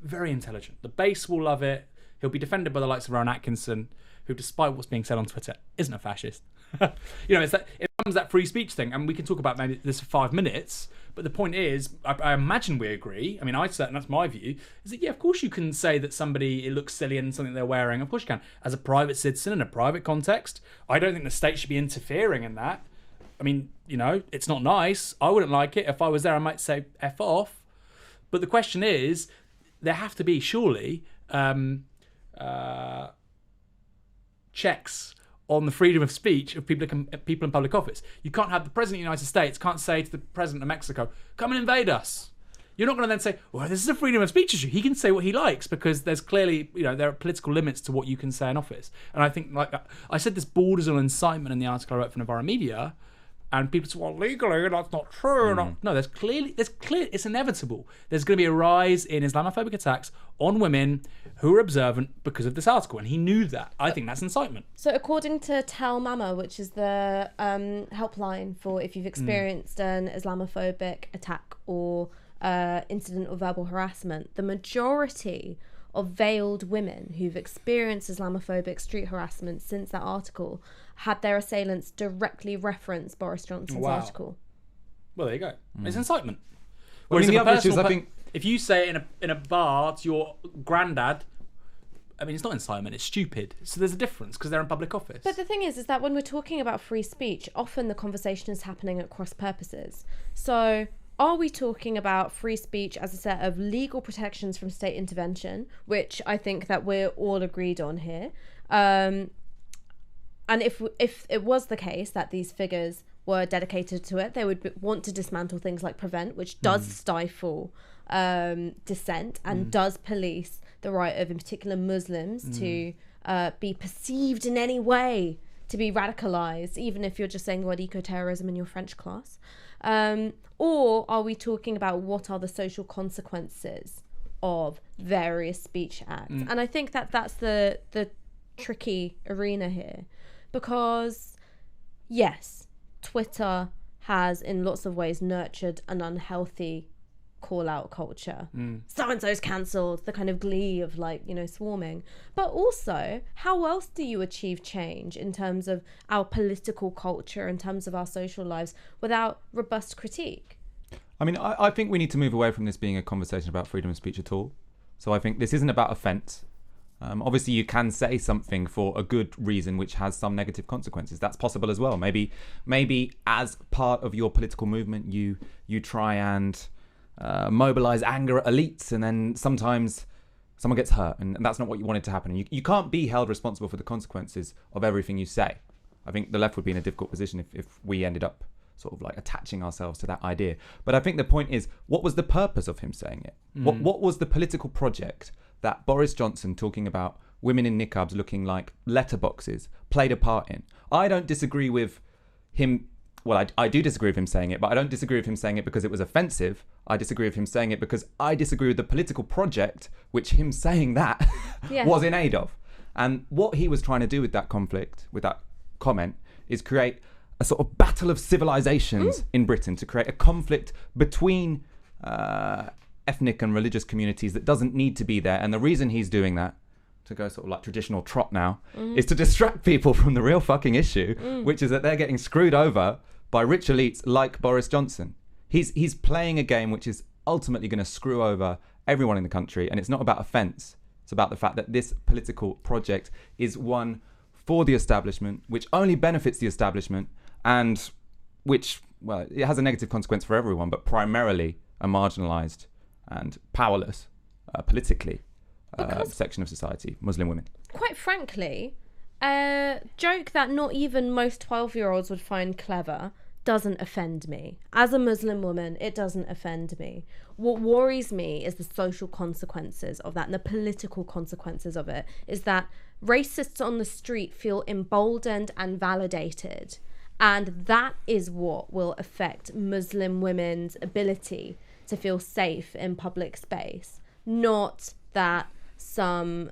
Very intelligent. The base will love it. He'll be defended by the likes of Rowan Atkinson, who, despite what's being said on Twitter, isn't a fascist. It comes that free speech thing, and we can talk about maybe this for 5 minutes. But the point is, I imagine we agree. I mean, that's my view. Is that of course you can say that it looks silly in something they're wearing. Of course you can, as a private citizen in a private context. I don't think the state should be interfering in that. I mean, it's not nice. I wouldn't like it if I was there. I might say F off. But the question is, there have to be surely checks on the freedom of speech of people in public office. You can't have the President of the United States can't say to the President of Mexico, come and invade us. You're not going to then say, well, this is a freedom of speech issue. He can say what he likes, because there's clearly, there are political limits to what you can say in office. And I think, like I said, this borders on incitement in the article I wrote for Novara Media, and people say, well, legally, that's not true. No, it's inevitable. There's going to be a rise in Islamophobic attacks on women who are observant because of this article, and he knew that. I think that's incitement. So according to Tell Mama, which is the helpline for if you've experienced an Islamophobic attack or incident or verbal harassment, the majority of veiled women who've experienced Islamophobic street harassment since that article had their assailants directly reference Boris Johnson's article. Well, there you go. It's incitement. Well, Whereas the other issues, I think... if you say in a bar to your granddad, I mean, it's not incitement, it's stupid. So there's a difference because they're in public office. But the thing is that when we're talking about free speech, often the conversation is happening at cross purposes. So are we talking about free speech as a set of legal protections from state intervention, which I think that we're all agreed on here? And if it was the case that these figures were dedicated to it, they would want to dismantle things like Prevent, which does stifle dissent and does police the right of, in particular, Muslims to be perceived in any way to be radicalised, even if you're just saying the word eco-terrorism in your French class. Or are we talking about what are the social consequences of various speech acts? And I think that that's the tricky arena here, because yes, Twitter has in lots of ways nurtured an unhealthy call out culture. So and so's cancelled, the kind of glee of swarming. But also, how else do you achieve change in terms of our political culture, in terms of our social lives, without robust critique? I mean, I think we need to move away from this being a conversation about freedom of speech at all. So I think this isn't about offence. Obviously, you can say something for a good reason which has some negative consequences. That's possible as well. Maybe as part of your political movement, you try and mobilise anger at elites, and then sometimes someone gets hurt, and that's not what you wanted to happen. And you can't be held responsible for the consequences of everything you say. I think the left would be in a difficult position if we ended up sort of like attaching ourselves to that idea. But I think the point is, what was the purpose of him saying it? What was the political project that Boris Johnson talking about women in niqabs looking like letterboxes played a part in? I don't disagree with him. Well, I do disagree with him saying it, but I don't disagree with him saying it because it was offensive. I disagree with him saying it because I disagree with the political project which him saying that was in aid of. And what he was trying to do with that conflict, with that comment, is create a sort of battle of civilizations in Britain, to create a conflict between ethnic and religious communities that doesn't need to be there. And the reason he's doing that, to go sort of like traditional trot now, is to distract people from the real fucking issue, which is that they're getting screwed over by rich elites like Boris Johnson. He's playing a game which is ultimately going to screw over everyone in the country, and it's not about offence. It's about the fact that this political project is one for the establishment, which only benefits the establishment, and which, well, it has a negative consequence for everyone, but primarily a marginalised and powerless politically section of society, Muslim women. Quite frankly, a joke that not even most 12-year-olds would find clever doesn't offend me. As a Muslim woman, it doesn't offend me. What worries me is the social consequences of that, and the political consequences of it, is that racists on the street feel emboldened and validated, and that is what will affect Muslim women's ability to feel safe in public space, not that some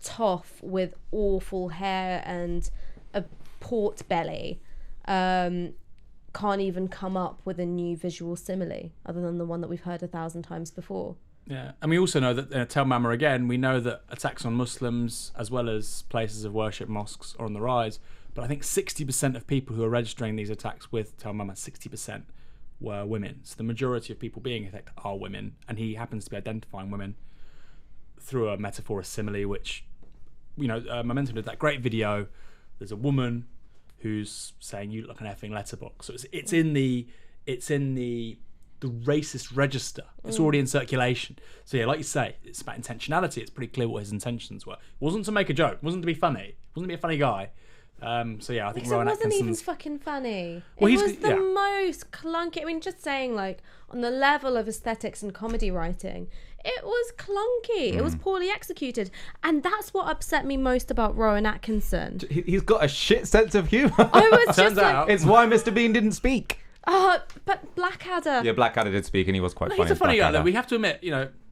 toff with awful hair and a port belly can't even come up with a new visual simile other than the one that we've heard 1,000 times before. Yeah, and we also know that, Tell Mama again, we know that attacks on Muslims as well as places of worship, mosques, are on the rise. But I think 60% of people who are registering these attacks with Tell Mama, 60% were women. So the majority of people being attacked are women, and he happens to be identifying women through a metaphor, a simile, which, Momentum did that great video. There's a woman who's saying you look like an effing letterbox. So it's in the racist register. It's already in circulation. So yeah, like you say, it's about intentionality. It's pretty clear what his intentions were. It wasn't to make a joke. It wasn't to be funny. It wasn't to be a funny guy. So yeah, I think Rowan Atkinson's... It wasn't even fucking funny. Well, it was the most clunky. I mean, just saying, like, on the level of aesthetics and comedy writing, it was clunky. It was poorly executed. And that's what upset me most about Rowan Atkinson. He's got a shit sense of humour. I was just like... It's why Mr. Bean didn't speak. But Blackadder... Yeah, Blackadder did speak, and he was quite funny. He's a funny guy, though. We have to admit,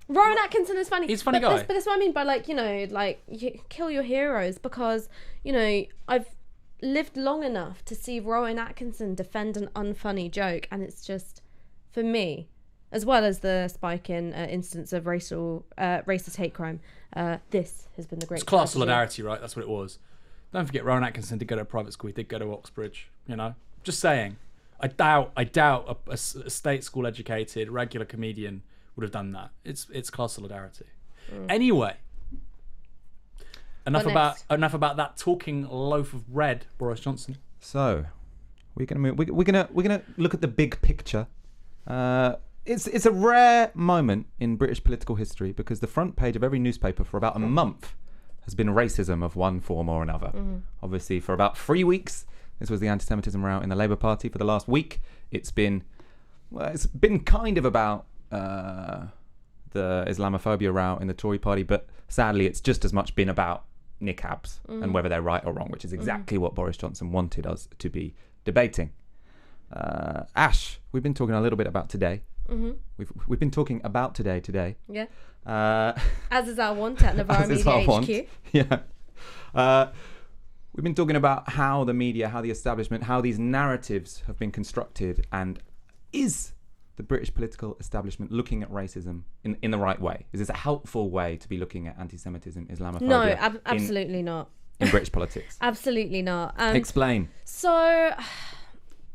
Rowan Atkinson is funny. He's a funny guy. But that's what I mean by, like, you kill your heroes, because, I've lived long enough to see Rowan Atkinson defend an unfunny joke, and it's just, for me, as well as the spike in incidents of racist hate crime, this has been the great... It's class solidarity, right? That's what it was. Don't forget, Rowan Atkinson did go to a private school. He did go to Oxbridge, Just saying. I doubt a state school educated regular comedian would have done that. It's class solidarity. Anyway, enough about that talking loaf of bread, Boris Johnson. So we're gonna look at the big picture. It's a rare moment in British political history, because the front page of every newspaper for about a month has been racism of one form or another. Obviously, for about 3 weeks, this was the anti-Semitism row in the Labour Party. For the last week, it's been kind of about the Islamophobia row in the Tory party, but sadly, it's just as much been about niqabs and whether they're right or wrong, which is exactly what Boris Johnson wanted us to be debating. Ash, we've been talking a little bit about today. We've been talking about today. Yeah. As is our want at Novara Media HQ. Yeah. We've been talking about how the media, how the establishment, how these narratives have been constructed, and is the British political establishment looking at racism in the right way? Is this a helpful way to be looking at anti-Semitism, Islamophobia? No, absolutely not. In British politics? Absolutely not. Explain. So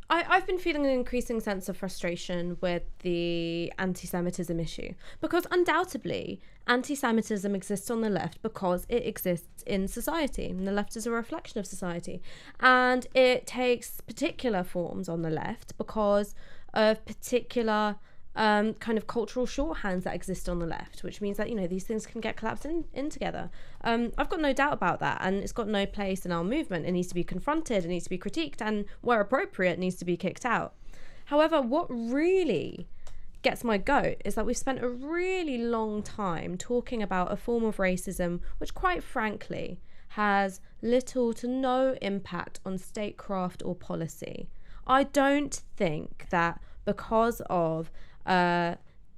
I've been feeling an increasing sense of frustration with the anti-Semitism issue, because undoubtedly anti-Semitism exists on the left because it exists in society, and the left is a reflection of society, and it takes particular forms on the left because of particular kind of cultural shorthands that exist on the left, which means that, you know, these things can get collapsed in together. I've got no doubt about that, and it's got no place in our movement. It needs to be confronted, it needs to be critiqued, and where appropriate, it needs to be kicked out. However, what really gets my goat is that we've spent a really long time talking about a form of racism which, quite frankly, has little to no impact on statecraft or policy. I don't think that because of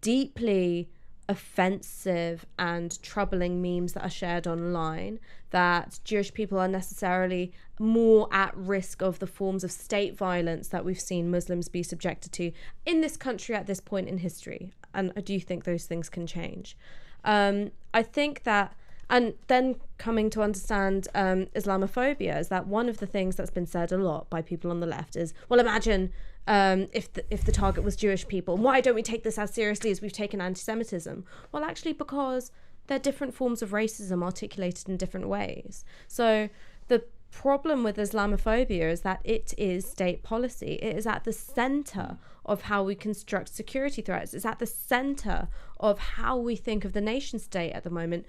deeply offensive and troubling memes that are shared online, that Jewish people are necessarily more at risk of the forms of state violence that we've seen Muslims be subjected to in this country at this point in history. And I do think those things can change. I think that, and then coming to understand Islamophobia, is that one of the things that's been said a lot by people on the left is, well, imagine if the target was Jewish people, why don't we take this as seriously as we've taken anti-Semitism? Well, actually, because they're different forms of racism articulated in different ways. So the problem with Islamophobia is that it is state policy. It is at the center of how we construct security threats. It's at the center of how we think of the nation state at the moment,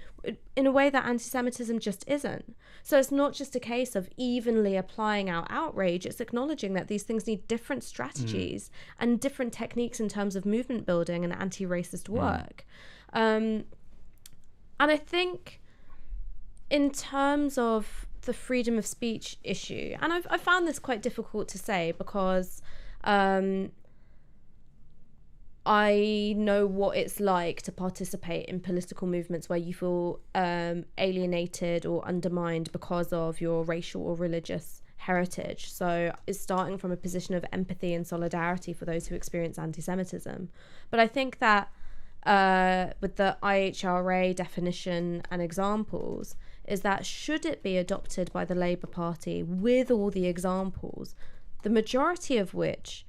in a way that anti-Semitism just isn't. So it's not just a case of evenly applying our outrage, it's acknowledging that these things need different strategies and different techniques in terms of movement building and anti-racist work. And I think in terms of the freedom of speech issue, and I found this quite difficult to say because I know what it's like to participate in political movements where you feel alienated or undermined because of your racial or religious heritage. So it's starting from a position of empathy and solidarity for those who experience anti-Semitism. But I think that with the IHRA definition and examples, is that should it be adopted by the Labour Party with all the examples, the majority of which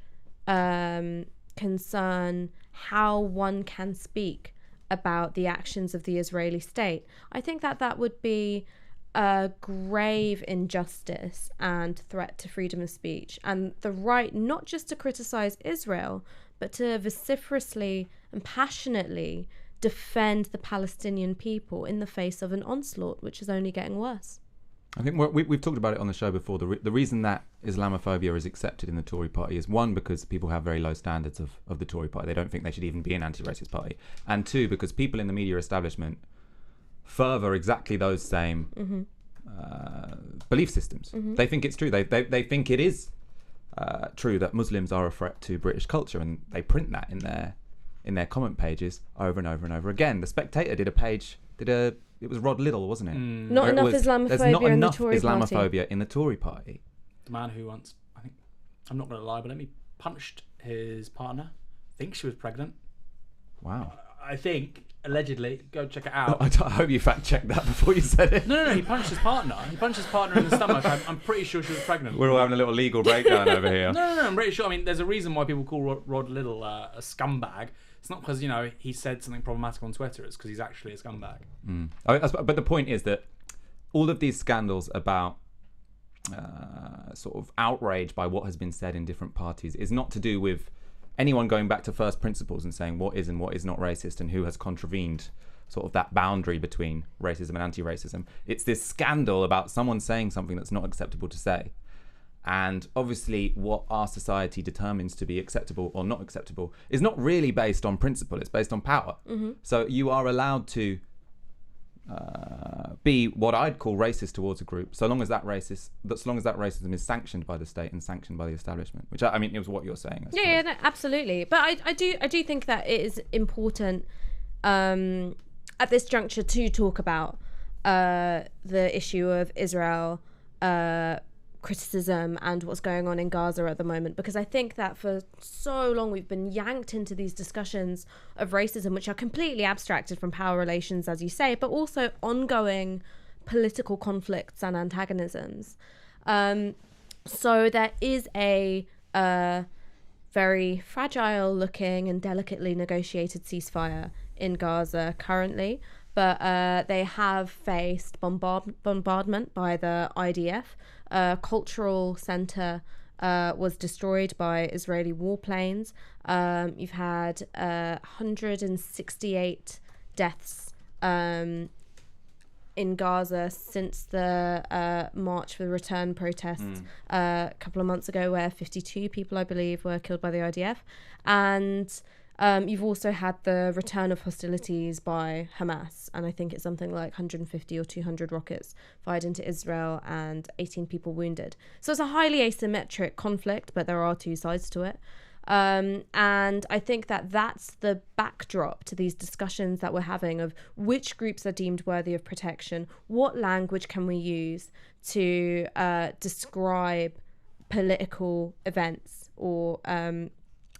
concern how one can speak about the actions of the Israeli state, I think that that would be a grave injustice and threat to freedom of speech and the right not just to criticise Israel, but to vociferously and passionately defend the Palestinian people in the face of an onslaught which is only getting worse. I think we've talked about it on the show before. The reason that Islamophobia is accepted in the Tory party is, one, because people have very low standards of the Tory party. They don't think they should even be an anti-racist party. And two, because people in the media establishment further exactly those same belief systems. They think it's true. They think it is true that Muslims are a threat to British culture, and they print that in their comment pages over and over and over again. The Spectator did a page, it was Rod Liddle, wasn't it? Not enough Islamophobia in the Tory party. Islamophobia in the Tory party. The man who once, I think, I'm not going to lie, but punched his partner. I think she was pregnant. Wow. I think, allegedly, go check it out. I hope you fact checked that before you said it. No, he punched his partner. He punched his partner in the stomach. I'm pretty sure she was pregnant. We're all having a little legal breakdown over here. No, I'm pretty sure. I mean, there's a reason why people call Rod Liddle a scumbag. It's not because, he said something problematic on Twitter. It's because he's actually a scumbag. But the point is that all of these scandals about sort of outrage by what has been said in different parties is not to do with anyone going back to first principles and saying what is and what is not racist and who has contravened sort of that boundary between racism and anti-racism. It's this scandal about someone saying something that's not acceptable to say. And obviously what our society determines to be acceptable or not acceptable is not really based on principle, it's based on power. So you are allowed to be what I'd call racist towards a group, so long as that racism is sanctioned by the state and sanctioned by the establishment, which I mean, it was what you're saying. Yeah, no, absolutely. But I do think that it is important at this juncture to talk about the issue of Israel criticism and what's going on in Gaza at the moment, because I think that for so long we've been yanked into these discussions of racism, which are completely abstracted from power relations, as you say, but also ongoing political conflicts and antagonisms. So there is a very fragile looking and delicately negotiated ceasefire in Gaza currently, but they have faced bombardment by the IDF. Cultural center was destroyed by Israeli warplanes. You've had 168 deaths in Gaza since the March for the Return protests a couple of months ago, where 52 people, I believe, were killed by the IDF. And you've also had the return of hostilities by Hamas, and I think it's something like 150 or 200 rockets fired into Israel and 18 people wounded. So it's a highly asymmetric conflict, but there are two sides to it. And I think that that's the backdrop to these discussions that we're having of which groups are deemed worthy of protection, what language can we use to describe political events or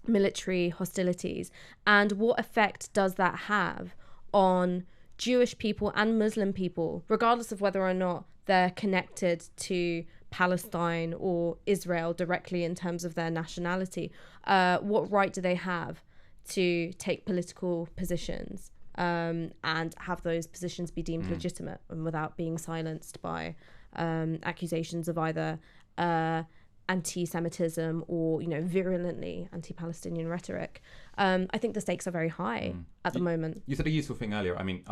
military hostilities, and what effect does that have on Jewish people and Muslim people, regardless of whether or not they're connected to Palestine or Israel directly in terms of their nationality. What right do they have to take political positions and have those positions be deemed legitimate and without being silenced by accusations of either anti-Semitism or, virulently anti-Palestinian rhetoric? I think the stakes are very high at the moment. You said a useful thing earlier. I mean,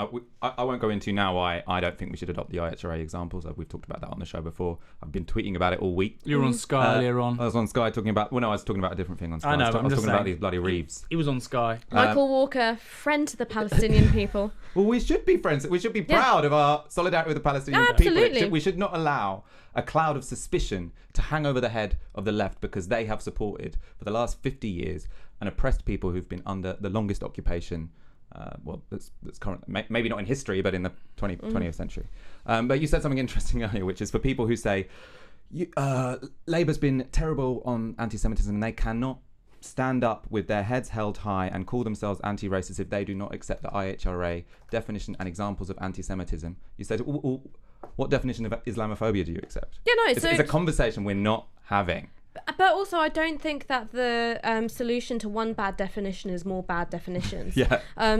I won't go into now why I don't think we should adopt the IHRA examples. We've talked about that on the show before. I've been tweeting about it all week. You were on Sky earlier on. I was on Sky talking about... Well, no, I was talking about a different thing on Sky. I know, I was I'm just talking about saying. these bloody reefs. He was on Sky. Michael Walker, friend to the Palestinian people. Well, we should be friends. We should be proud of our solidarity with the Palestinian Absolutely. people. We should not allow a cloud of suspicion to hang over the head of the left because they have supported for the last 50 years an oppressed people who've been under the longest occupation, that's current, maybe not in history, but in the 20th century. But you said something interesting earlier, which is for people who say, Labour's been terrible on anti-Semitism and they cannot stand up with their heads held high and call themselves anti-racist if they do not accept the IHRA definition and examples of anti-Semitism. You said, what definition of Islamophobia do you accept? Yeah, no, it's a conversation we're not having. But also, I don't think that the solution to one bad definition is more bad definitions.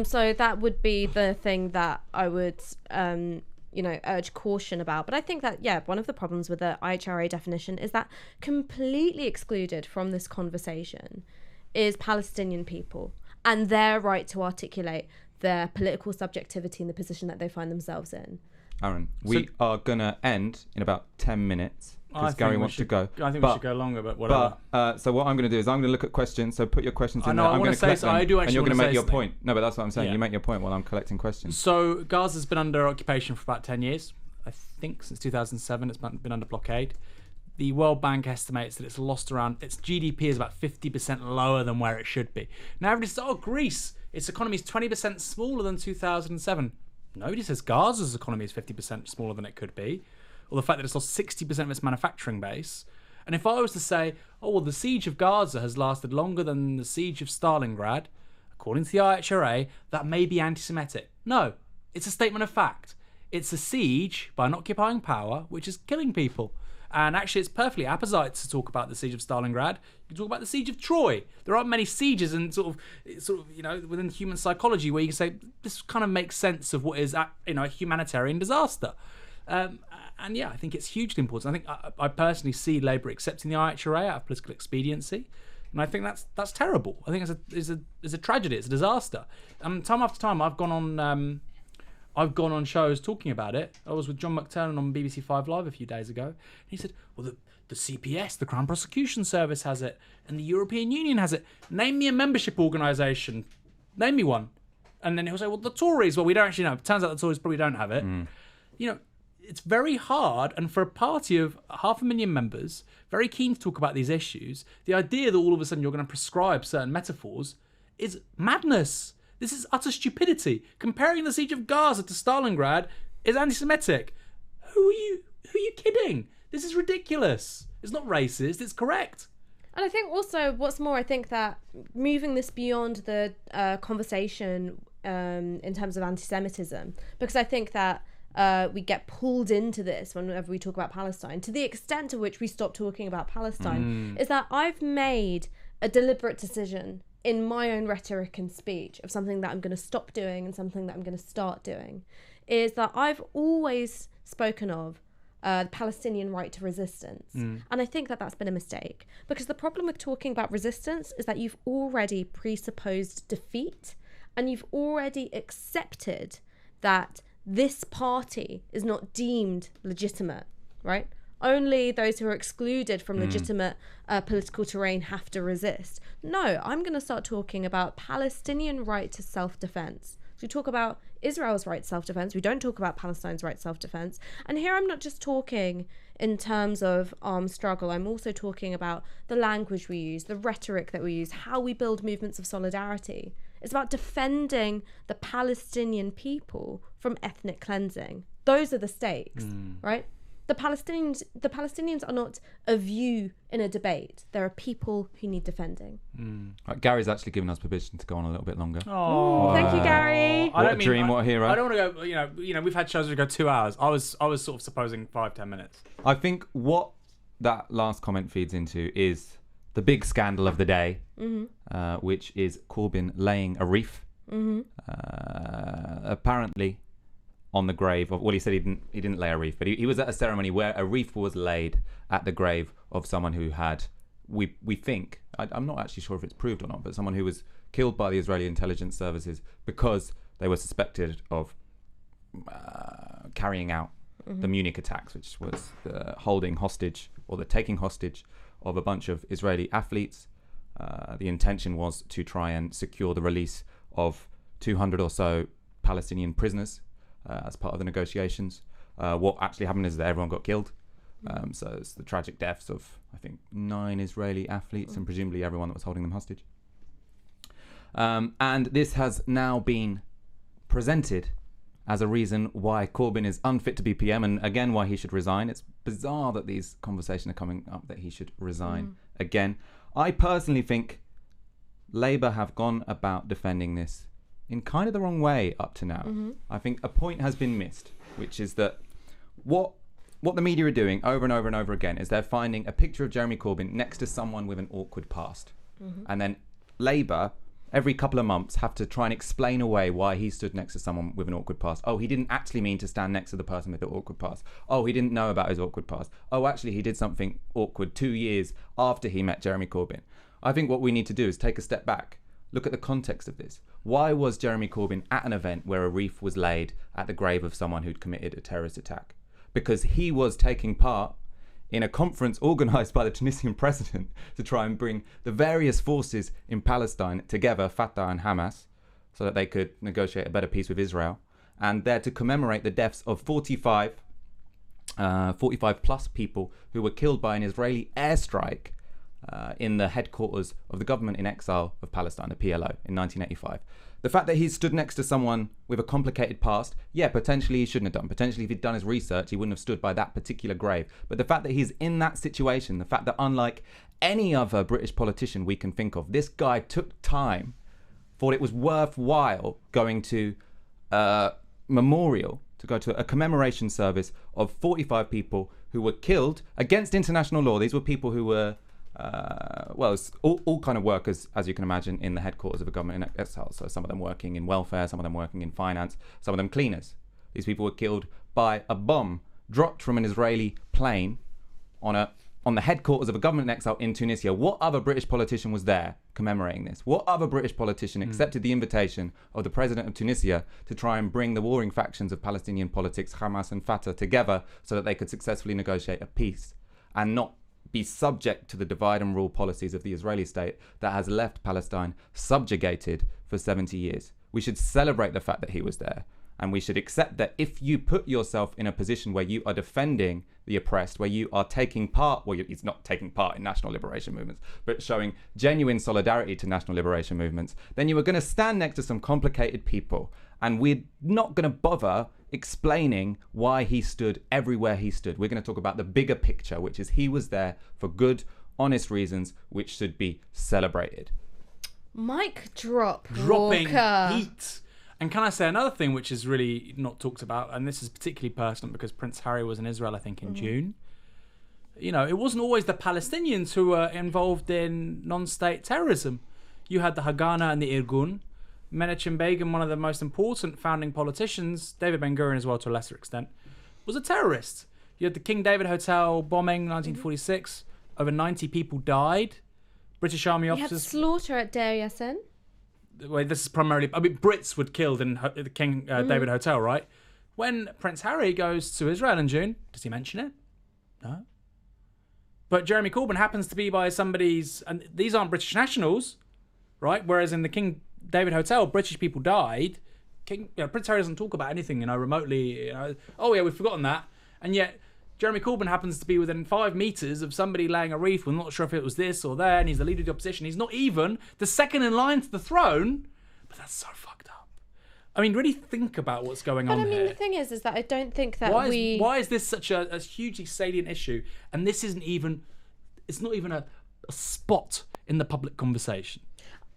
So that would be the thing that I would, urge caution about. But I think that, one of the problems with the IHRA definition is that completely excluded from this conversation is Palestinian people and their right to articulate their political subjectivity in the position that they find themselves in. Aaron, we are going to end in about 10 minutes because Gary wants to go. I think we should go longer, but whatever. So what I'm going to do is I'm going to look at questions. So put your questions in know, there. I I'm want going to to collect say them, I do actually and you're going to make your something. point. No, but that's what I'm saying. You make your point while I'm collecting questions. So Gaza's been under occupation for about 10 years. I think since 2007 it's been under blockade. The World Bank estimates that it's lost around, its GDP is about 50% lower than where it should be. Now everybody says, Greece, its economy is 20% smaller than 2007. Nobody says Gaza's economy is 50% smaller than it could be, or the fact that it's lost 60% of its manufacturing base. And if I was to say, the siege of Gaza has lasted longer than the siege of Stalingrad, according to the IHRA, that may be anti-Semitic. No, it's a statement of fact. It's a siege by an occupying power which is killing people. And actually, it's perfectly apposite to talk about the siege of Stalingrad. You can talk about the siege of Troy. There aren't many sieges and sort of within human psychology where you can say this kind of makes sense of what is a humanitarian disaster. I think it's hugely important. I think I personally see Labour accepting the IHRA out of political expediency, and I think that's terrible. I think it's a tragedy. It's a disaster. Time after time, I've gone on shows talking about it. I was with John McTernan on BBC 5 Live a few days ago. And he said, the CPS, the Crown Prosecution Service has it, and the European Union has it. Name me a membership organisation. Name me one. And then he'll say, the Tories. Well, we don't actually know. It turns out the Tories probably don't have it. It's very hard, and for a party of 500,000 members, very keen to talk about these issues, the idea that all of a sudden you're going to prescribe certain metaphors is madness. This is utter stupidity. Comparing the siege of Gaza to Stalingrad is anti-Semitic. Who are you kidding? This is ridiculous. It's not racist. It's correct. And I think also, what's more, I think that moving this beyond the conversation in terms of anti-Semitism, because I think that we get pulled into this whenever we talk about Palestine, to the extent to which we stop talking about Palestine, is that I've made a deliberate decision in my own rhetoric and speech of something that I'm going to stop doing and something that I'm going to start doing, is that I've always spoken of the Palestinian right to resistance. And I think that that's been a mistake, because the problem with talking about resistance is that you've already presupposed defeat, and you've already accepted that this party is not deemed legitimate, right? Only those who are excluded from legitimate political terrain have to resist. No, I'm going to start talking about Palestinian right to self-defense. So we talk about Israel's right to self-defense. We don't talk about Palestine's right to self-defense. And here I'm not just talking in terms of armed struggle. I'm also talking about the language we use, the rhetoric that we use, how we build movements of solidarity. It's about defending the Palestinian people from ethnic cleansing. Those are the stakes, right? The Palestinians are not a view in a debate. There are people who need defending. Right, Gary's actually given us permission to go on a little bit longer. Oh, thank you, Gary. What a dream, what a hero. I don't want to go. You know, we've had shows that go 2 hours. I was sort of supposing 5-10 minutes. I think what that last comment feeds into is the big scandal of the day, which is Corbyn laying a wreath, apparently on the grave of, well, he said he didn't lay a wreath, but he was at a ceremony where a wreath was laid at the grave of someone who had, we think, I'm not actually sure if it's proved or not, but someone who was killed by the Israeli intelligence services because they were suspected of carrying out the Munich attacks, which was the holding hostage or the taking hostage of a bunch of Israeli athletes. The intention was to try and secure the release of 200 or so Palestinian prisoners as part of the negotiations. What actually happened is that everyone got killed. So it's the tragic deaths of, I think, 9 Israeli athletes and presumably everyone that was holding them hostage. And this has now been presented as a reason why Corbyn is unfit to be PM, and again why he should resign. It's bizarre that these conversations are coming up that he should resign again. I personally think Labour have gone about defending this in kind of the wrong way up to now. I think a point has been missed, which is that what the media are doing over and over and over again is they're finding a picture of Jeremy Corbyn next to someone with an awkward past. And then Labour, every couple of months, have to try and explain away why he stood next to someone with an awkward past. Oh, he didn't actually mean to stand next to the person with the awkward past. Oh, he didn't know about his awkward past. Oh, actually, he did something awkward 2 years after he met Jeremy Corbyn. I think what we need to do is take a step back. Look at the context of this. Why was Jeremy Corbyn at an event where a wreath was laid at the grave of someone who'd committed a terrorist attack? Because he was taking part in a conference organised by the Tunisian president to try and bring the various forces in Palestine together, Fatah and Hamas, so that they could negotiate a better peace with Israel. And there to commemorate the deaths of 45 plus people who were killed by an Israeli airstrike in the headquarters of the government in exile of Palestine, the PLO, in 1985. The fact that he stood next to someone with a complicated past, yeah, potentially he shouldn't have done. Potentially if he'd done his research, he wouldn't have stood by that particular grave. But the fact that he's in that situation, the fact that unlike any other British politician we can think of, this guy took time, thought it was worthwhile going to a memorial, to go to a commemoration service of 45 people who were killed against international law. These were people who were it's all kind of workers, as you can imagine, in the headquarters of a government in exile. So some of them working in welfare, some of them working in finance, some of them cleaners. These people were killed by a bomb dropped from an Israeli plane on the headquarters of a government in exile in Tunisia. What other British politician was there commemorating this? What other British politician accepted the invitation of the president of Tunisia to try and bring the warring factions of Palestinian politics, Hamas and Fatah, together so that they could successfully negotiate a peace and not be subject to the divide and rule policies of the Israeli state that has left Palestine subjugated for 70 years. We should celebrate the fact that he was there And we should accept that if you put yourself in a position where you are defending the oppressed, where you are taking part, well, it's not taking part in national liberation movements, but showing genuine solidarity to national liberation movements, then you are going to stand next to some complicated people. And we're not going to bother explaining why he stood everywhere he stood. We're going to talk about the bigger picture, which is he was there for good, honest reasons, which should be celebrated. Mic drop. Dropping Walker. heat. And can I say another thing which is really not talked about, and this is particularly personal because Prince Harry was in Israel, I think, in June. You know, it wasn't always the Palestinians who were involved in non-state terrorism. You had the Haganah and the Irgun. Menachem Begin, one of the most important founding politicians, David Ben-Gurion as well to a lesser extent, was a terrorist. You had the King David Hotel bombing, 1946. Over 90 people died. British Army You had officers... slaughter at Deir Yassin. Well, this is primarily... I mean, Brits were killed in the King David Hotel, right? When Prince Harry goes to Israel in June, does he mention it? No. But Jeremy Corbyn happens to be by somebody's... And these aren't British nationals, right? Whereas in the King David Hotel, British people died. Prince Harry doesn't talk about anything, remotely... oh, yeah, we've forgotten that. And yet... Jeremy Corbyn happens to be within 5 meters of somebody laying a wreath. We're not sure if it was this or there, and he's the leader of the opposition. He's not even the second in line to the throne. But that's so fucked up. I mean, really think about what's going on But I mean, here. the thing is that I don't think that Why is this such a hugely salient issue? And this isn't even... It's not even a spot in the public conversation.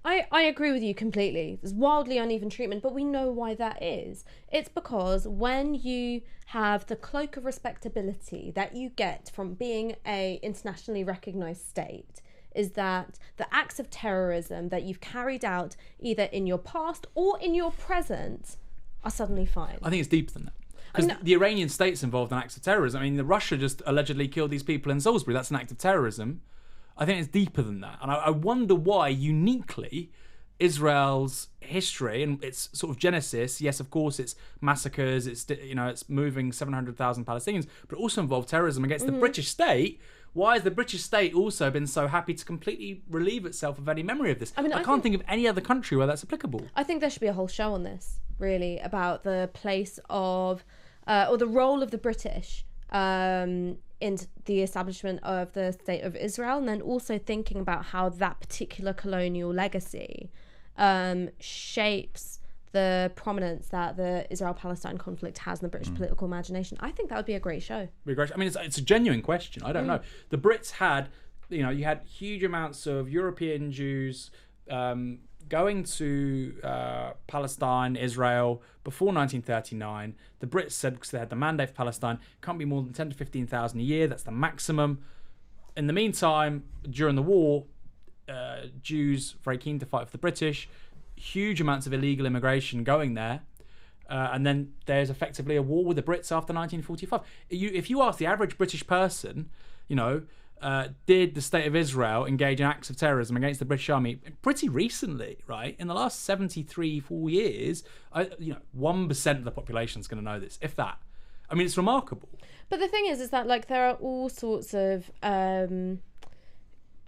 I agree with you completely. There's wildly uneven treatment, but we know why that is. It's because when you have the cloak of respectability that you get from being a internationally recognised state, is that the acts of terrorism that you've carried out either in your past or in your present are suddenly fine. I think it's deeper than that. Because the Iranian state's involved in acts of terrorism. I mean, Russia just allegedly killed these people in Salisbury. That's an act of terrorism. I think it's deeper than that. And I wonder why, uniquely, Israel's history and its sort of genesis, yes, of course, it's massacres, it's moving 700,000 Palestinians, but it also involved terrorism against the British state. Why has the British state also been so happy to completely relieve itself of any memory of this? I can't think of any other country where that's applicable. I think there should be a whole show on this, really, about the place of, or the role of the British in the establishment of the state of Israel, and then also thinking about how that particular colonial legacy shapes the prominence that the Israel-Palestine conflict has in the British political imagination. I think that would be a great show. I mean, it's a genuine question. I don't know. The Brits had, you had huge amounts of European Jews going to Palestine, Israel, before 1939. The Brits said, because they had the mandate for Palestine, can't be more than 10 to 15,000 a year. That's the maximum. In the meantime, during the war, Jews very keen to fight for the British, huge amounts of illegal immigration going there. And then there's effectively a war with the Brits after 1945. If you ask the average British person, did the state of Israel engage in acts of terrorism against the British Army pretty recently, right? In the last 4 years, 1% of the population is going to know this, if that. I mean, it's remarkable. But the thing is that there are all sorts of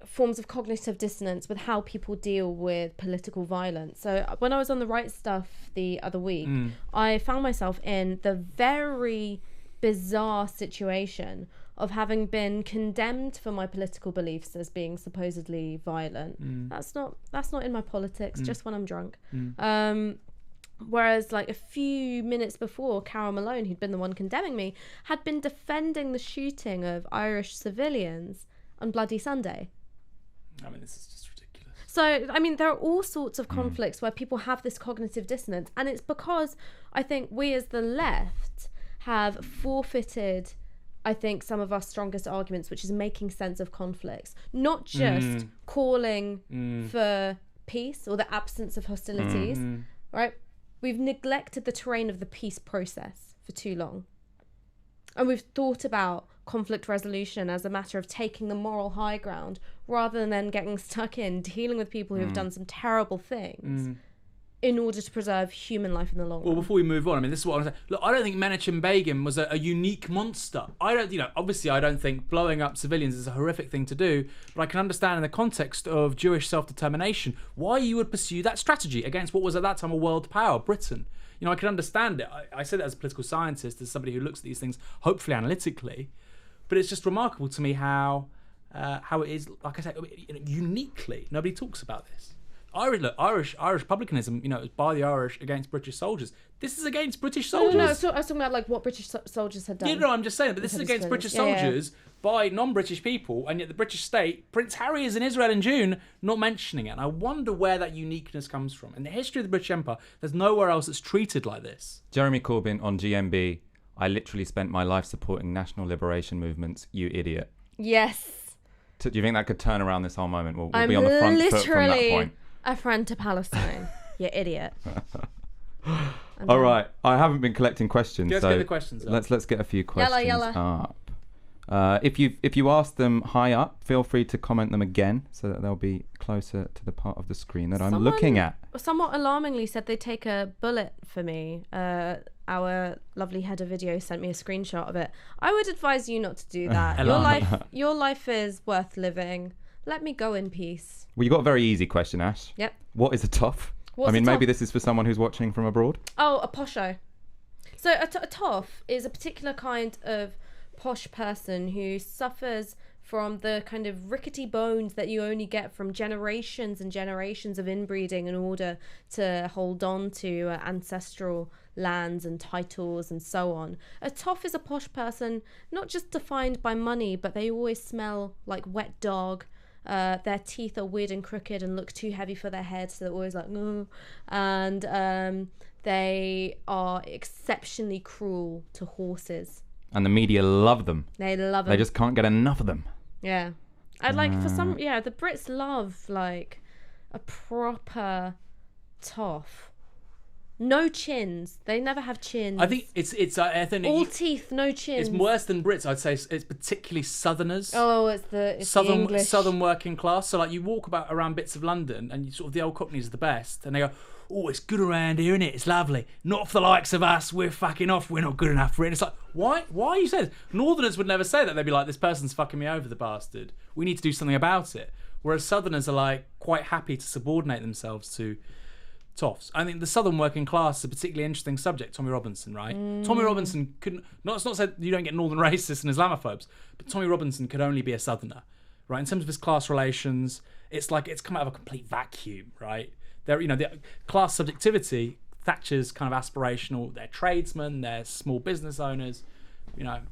forms of cognitive dissonance with how people deal with political violence. So when I was on The Right Stuff the other week, I found myself in the very bizarre situation of having been condemned for my political beliefs as being supposedly violent. That's not in my politics, just when I'm drunk. Whereas a few minutes before, Carol Malone, who'd been the one condemning me, had been defending the shooting of Irish civilians on Bloody Sunday. I mean, this is just ridiculous. So, I mean, there are all sorts of conflicts where people have this cognitive dissonance, and it's because I think we as the left have forfeited, I think, some of our strongest arguments, which is making sense of conflicts, not just calling for peace or the absence of hostilities, right? We've neglected the terrain of the peace process for too long. And we've thought about conflict resolution as a matter of taking the moral high ground rather than then getting stuck in dealing with people who have done some terrible things in order to preserve human life in the long run. Well, before we move on, I mean, this is what I'm saying. Look, I don't think Menachem Begin was a unique monster. I don't, obviously I don't think blowing up civilians is a horrific thing to do, but I can understand in the context of Jewish self-determination why you would pursue that strategy against what was at that time a world power, Britain. I can understand it. I say that as a political scientist, as somebody who looks at these things, hopefully analytically, but it's just remarkable to me how it is, like I said, uniquely, nobody talks about this. Irish republicanism, it was by the Irish against British soldiers. This is against British soldiers. No, I was talking about like what British soldiers had done. Yeah, no, I'm just saying, but this is against British soldiers by non-British people, and yet the British state, Prince Harry is in Israel in June, not mentioning it. And I wonder where that uniqueness comes from. In the history of the British Empire, there's nowhere else that's treated like this. Jeremy Corbyn on GMB, I literally spent my life supporting national liberation movements, you idiot. Yes. Do you think that could turn around this whole moment? We'll be on the front foot from that point. A friend to Palestine. You idiot. All right, I haven't been collecting questions. Let's so get the questions up. Let's get a few questions Yalla. up. If you ask them high up, feel free to comment them again so that they'll be closer to the part of the screen that I'm looking at. Somewhat alarmingly said they'd take a bullet for me. Our lovely header video sent me a screenshot of it. I would advise you not to do that. Your life is worth living. Let me go in peace. Well, you got a very easy question, Ash. Yep. What is a toff? What's maybe this is for someone who's watching from abroad. Oh, a posho. So a toff is a particular kind of posh person who suffers from the kind of rickety bones that you only get from generations and generations of inbreeding in order to hold on to ancestral lands and titles and so on. A toff is a posh person, not just defined by money, but they always smell like wet dog. Their teeth are weird and crooked and look too heavy for their heads, so they're always like, no. And they are exceptionally cruel to horses. And the media love them. They love them. They just can't get enough of them. Yeah. I'd like for some, the Brits love like a proper toff. No chins. They never have chins. I think it's all teeth, no chins. It's worse than Brits. I'd say it's particularly Southerners. Oh, it's the English. Southern working class. So like you walk around bits of London, and you sort of the old Cockneys are the best, and they go, "Oh, it's good around here, isn't it? It's lovely. Not for the likes of us. We're fucking off. We're not good enough for it." And it's like, why are you saying this? Northerners would never say that. They'd be like, "This person's fucking me over, the bastard. We need to do something about it." Whereas Southerners are like quite happy to subordinate themselves to toffs. I think the Southern working class is a particularly interesting subject. Tommy Robinson, right? Tommy Robinson couldn't. It's not said you don't get Northern racists and Islamophobes, but Tommy Robinson could only be a Southerner, right? In terms of his class relations, it's like it's come out of a complete vacuum, right? There, the class subjectivity. Thatcher's kind of aspirational. They're tradesmen. They're small business owners.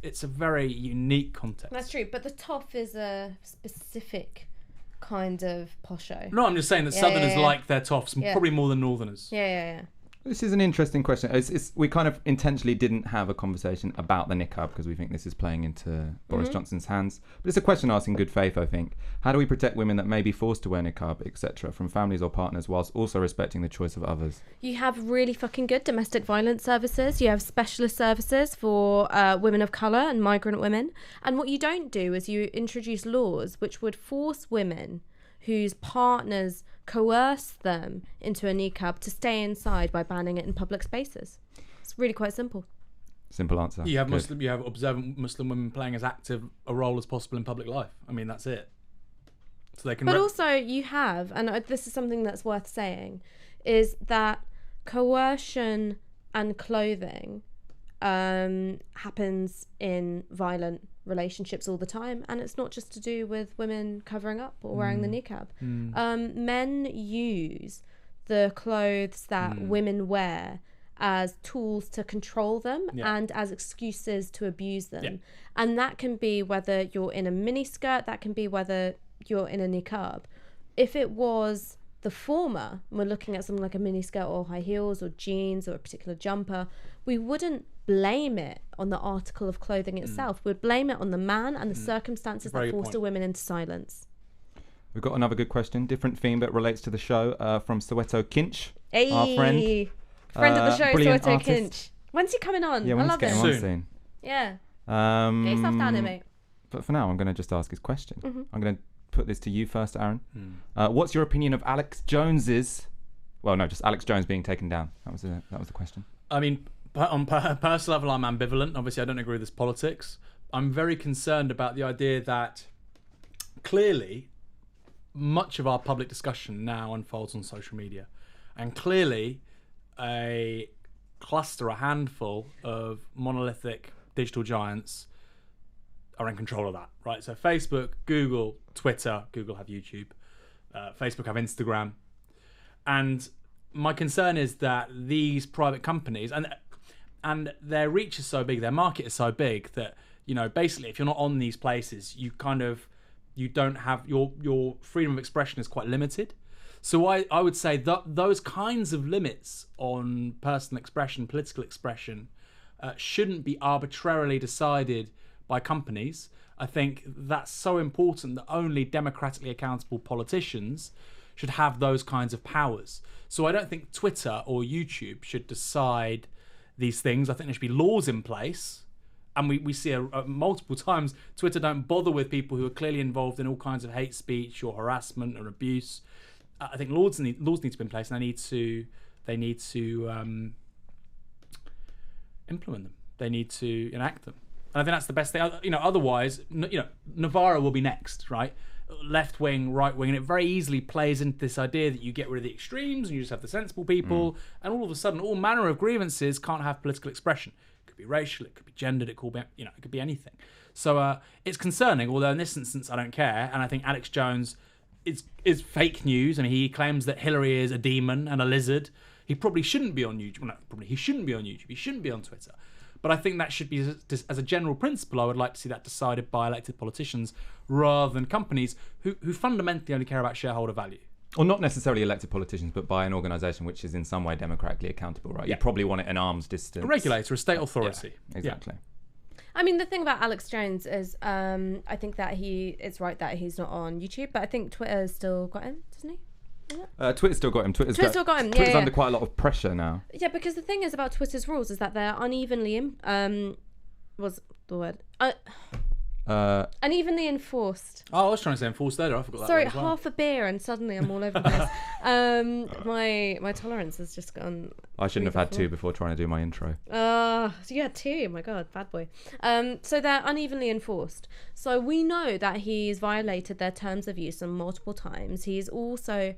It's a very unique context. That's true, but the toff is a specific kind of posho. No, I'm just saying that Southerners like their toffs probably more than Northerners. Yeah. This is an interesting question. We kind of intentionally didn't have a conversation about the niqab because we think this is playing into Boris Johnson's hands. But it's a question asked in good faith, I think. How do we protect women that may be forced to wear niqab, etc., from families or partners whilst also respecting the choice of others? You have really fucking good domestic violence services. You have specialist services for women of colour and migrant women. And what you don't do is you introduce laws which would force women whose partners coerce them into a niqab to stay inside by banning it in public spaces. It's really quite simple. Simple answer. You have observant Muslim women playing as active a role as possible in public life. I mean, that's it. So they can. But also, you have, and this is something that's worth saying, is that coercion and clothing happens in violent relationships all the time, and it's not just to do with women covering up or wearing the niqab. Men use the clothes that women wear as tools to control them and as excuses to abuse them. And that can be whether you're in a miniskirt, that can be whether you're in a niqab. If it was the former, we're looking at something like a miniskirt or high heels or jeans or a particular jumper, we wouldn't blame it on the article of clothing itself. We'd blame it on the man and the circumstances that forced a woman into silence. We've got another good question, different theme but relates to the show, from Soweto Kinch, Hey, our friend. Friend of the show, brilliant Soweto artist. Kinch. When's he coming on? Yeah, I let's love get him him. on soon. Yeah. Get yourself down here, mate. But for now, I'm going to just ask his question. I'm going to put this to you first, Aaron. What's your opinion of Alex Jones's Well, no, just Alex Jones being taken down. That was the question. I mean, on personal level, I'm ambivalent. Obviously, I don't agree with this politics. I'm very concerned about the idea that clearly much of our public discussion now unfolds on social media. And clearly a handful of monolithic digital giants are in control of that, right? So Facebook, Google, Twitter, Google have YouTube, Facebook have Instagram. And my concern is that these private companies, and their reach is so big, their market is so big that, you know, basically if you're not on these places, you don't have your freedom of expression is quite limited. So I would say that those kinds of limits on personal expression, political expression, shouldn't be arbitrarily decided by companies. I think that's so important that only democratically accountable politicians should have those kinds of powers. So I don't think Twitter or YouTube should decide these things. I think there should be laws in place. And we see multiple times Twitter don't bother with people who are clearly involved in all kinds of hate speech or harassment or abuse. I think laws need to be in place, and they need to implement them. They need to enact them. And I think that's the best thing. You know, otherwise, you know, Novara will be next, right? Left wing, right wing, and it very easily plays into this idea that you get rid of the extremes and you just have the sensible people, and all of a sudden, all manner of grievances can't have political expression. It could be racial, it could be gendered, it could be anything. So it's concerning. Although in this instance, I don't care, and I think Alex Jones is fake news. I mean, he claims that Hillary is a demon and a lizard. He probably shouldn't be on YouTube. Well, no, probably he shouldn't be on YouTube. He shouldn't be on Twitter. But I think that should be, as a general principle, I would like to see that decided by elected politicians rather than companies who fundamentally only care about shareholder value. Or not necessarily elected politicians, but by an organisation which is in some way democratically accountable, right? Yeah. You probably want it an arm's distance. A regulator, a state authority. Yeah, exactly. Yeah. I mean, the thing about Alex Jones is I think that it's right that he's not on YouTube, but I think Twitter's still got him, doesn't he? Twitter's still got him. Twitter's still got him. Twitter's under quite a lot of pressure now. Yeah, because the thing is about Twitter's rules is that they're unevenly what's the word? Unevenly enforced. Oh, I was trying to say enforced earlier. I forgot that. Sorry, word as well. half a beer and suddenly I'm all over the place. My tolerance has just gone. I shouldn't have had two before trying to do my intro. You had two. My God, bad boy. So they're unevenly enforced. So we know that he's violated their terms of use on multiple times. He's also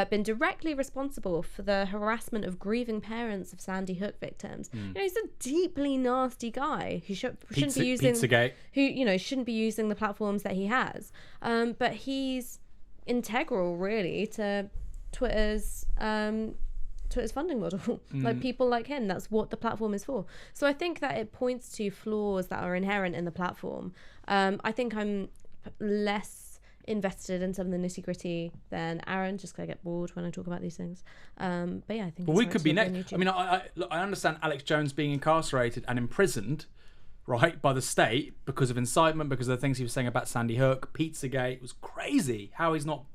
been directly responsible for the harassment of grieving parents of Sandy Hook victims. You know, he's a deeply nasty guy who shouldn't be using Pizzagate. Who shouldn't be using the platforms that he has. But he's integral, really, to Twitter's funding model. Like people like him, that's what the platform is for. So I think that it points to flaws that are inherent in the platform. I think I'm less invested in some of the nitty gritty than Aaron, just because I get bored when I talk about these things. But yeah, I think. Well, we could be next. I mean, I understand Alex Jones being incarcerated and imprisoned, right, by the state because of incitement, because of the things he was saying about Sandy Hook, Pizzagate. It was crazy. How's he not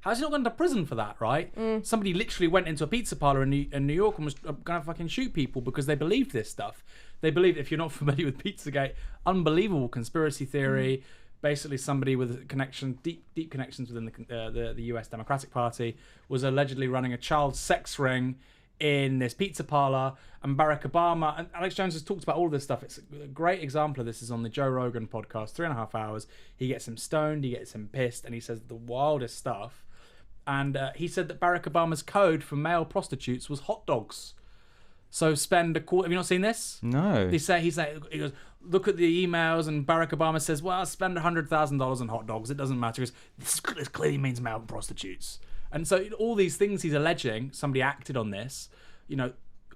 gone to prison for that, right? Somebody literally went into a pizza parlor in New York and was going to fucking shoot people because they believed this stuff. They believed, if you're not familiar with Pizzagate, unbelievable conspiracy theory. Basically, somebody with deep connections within the US Democratic Party was allegedly running a child sex ring in this pizza parlor, and Barack Obama and Alex Jones has talked about all of this stuff. It's a great example of this is on the Joe Rogan podcast, 3.5 hours. He gets him stoned, he gets him pissed, and he says the wildest stuff. And he said that Barack Obama's code for male prostitutes was hot dogs. So spend a quarter. Have you not seen this? No. He goes, look at the emails, and Barack Obama says, well, spend $100,000 on hot dogs. It doesn't matter. He goes, this clearly means male prostitutes. And so all these things he's alleging, somebody acted on this, you know,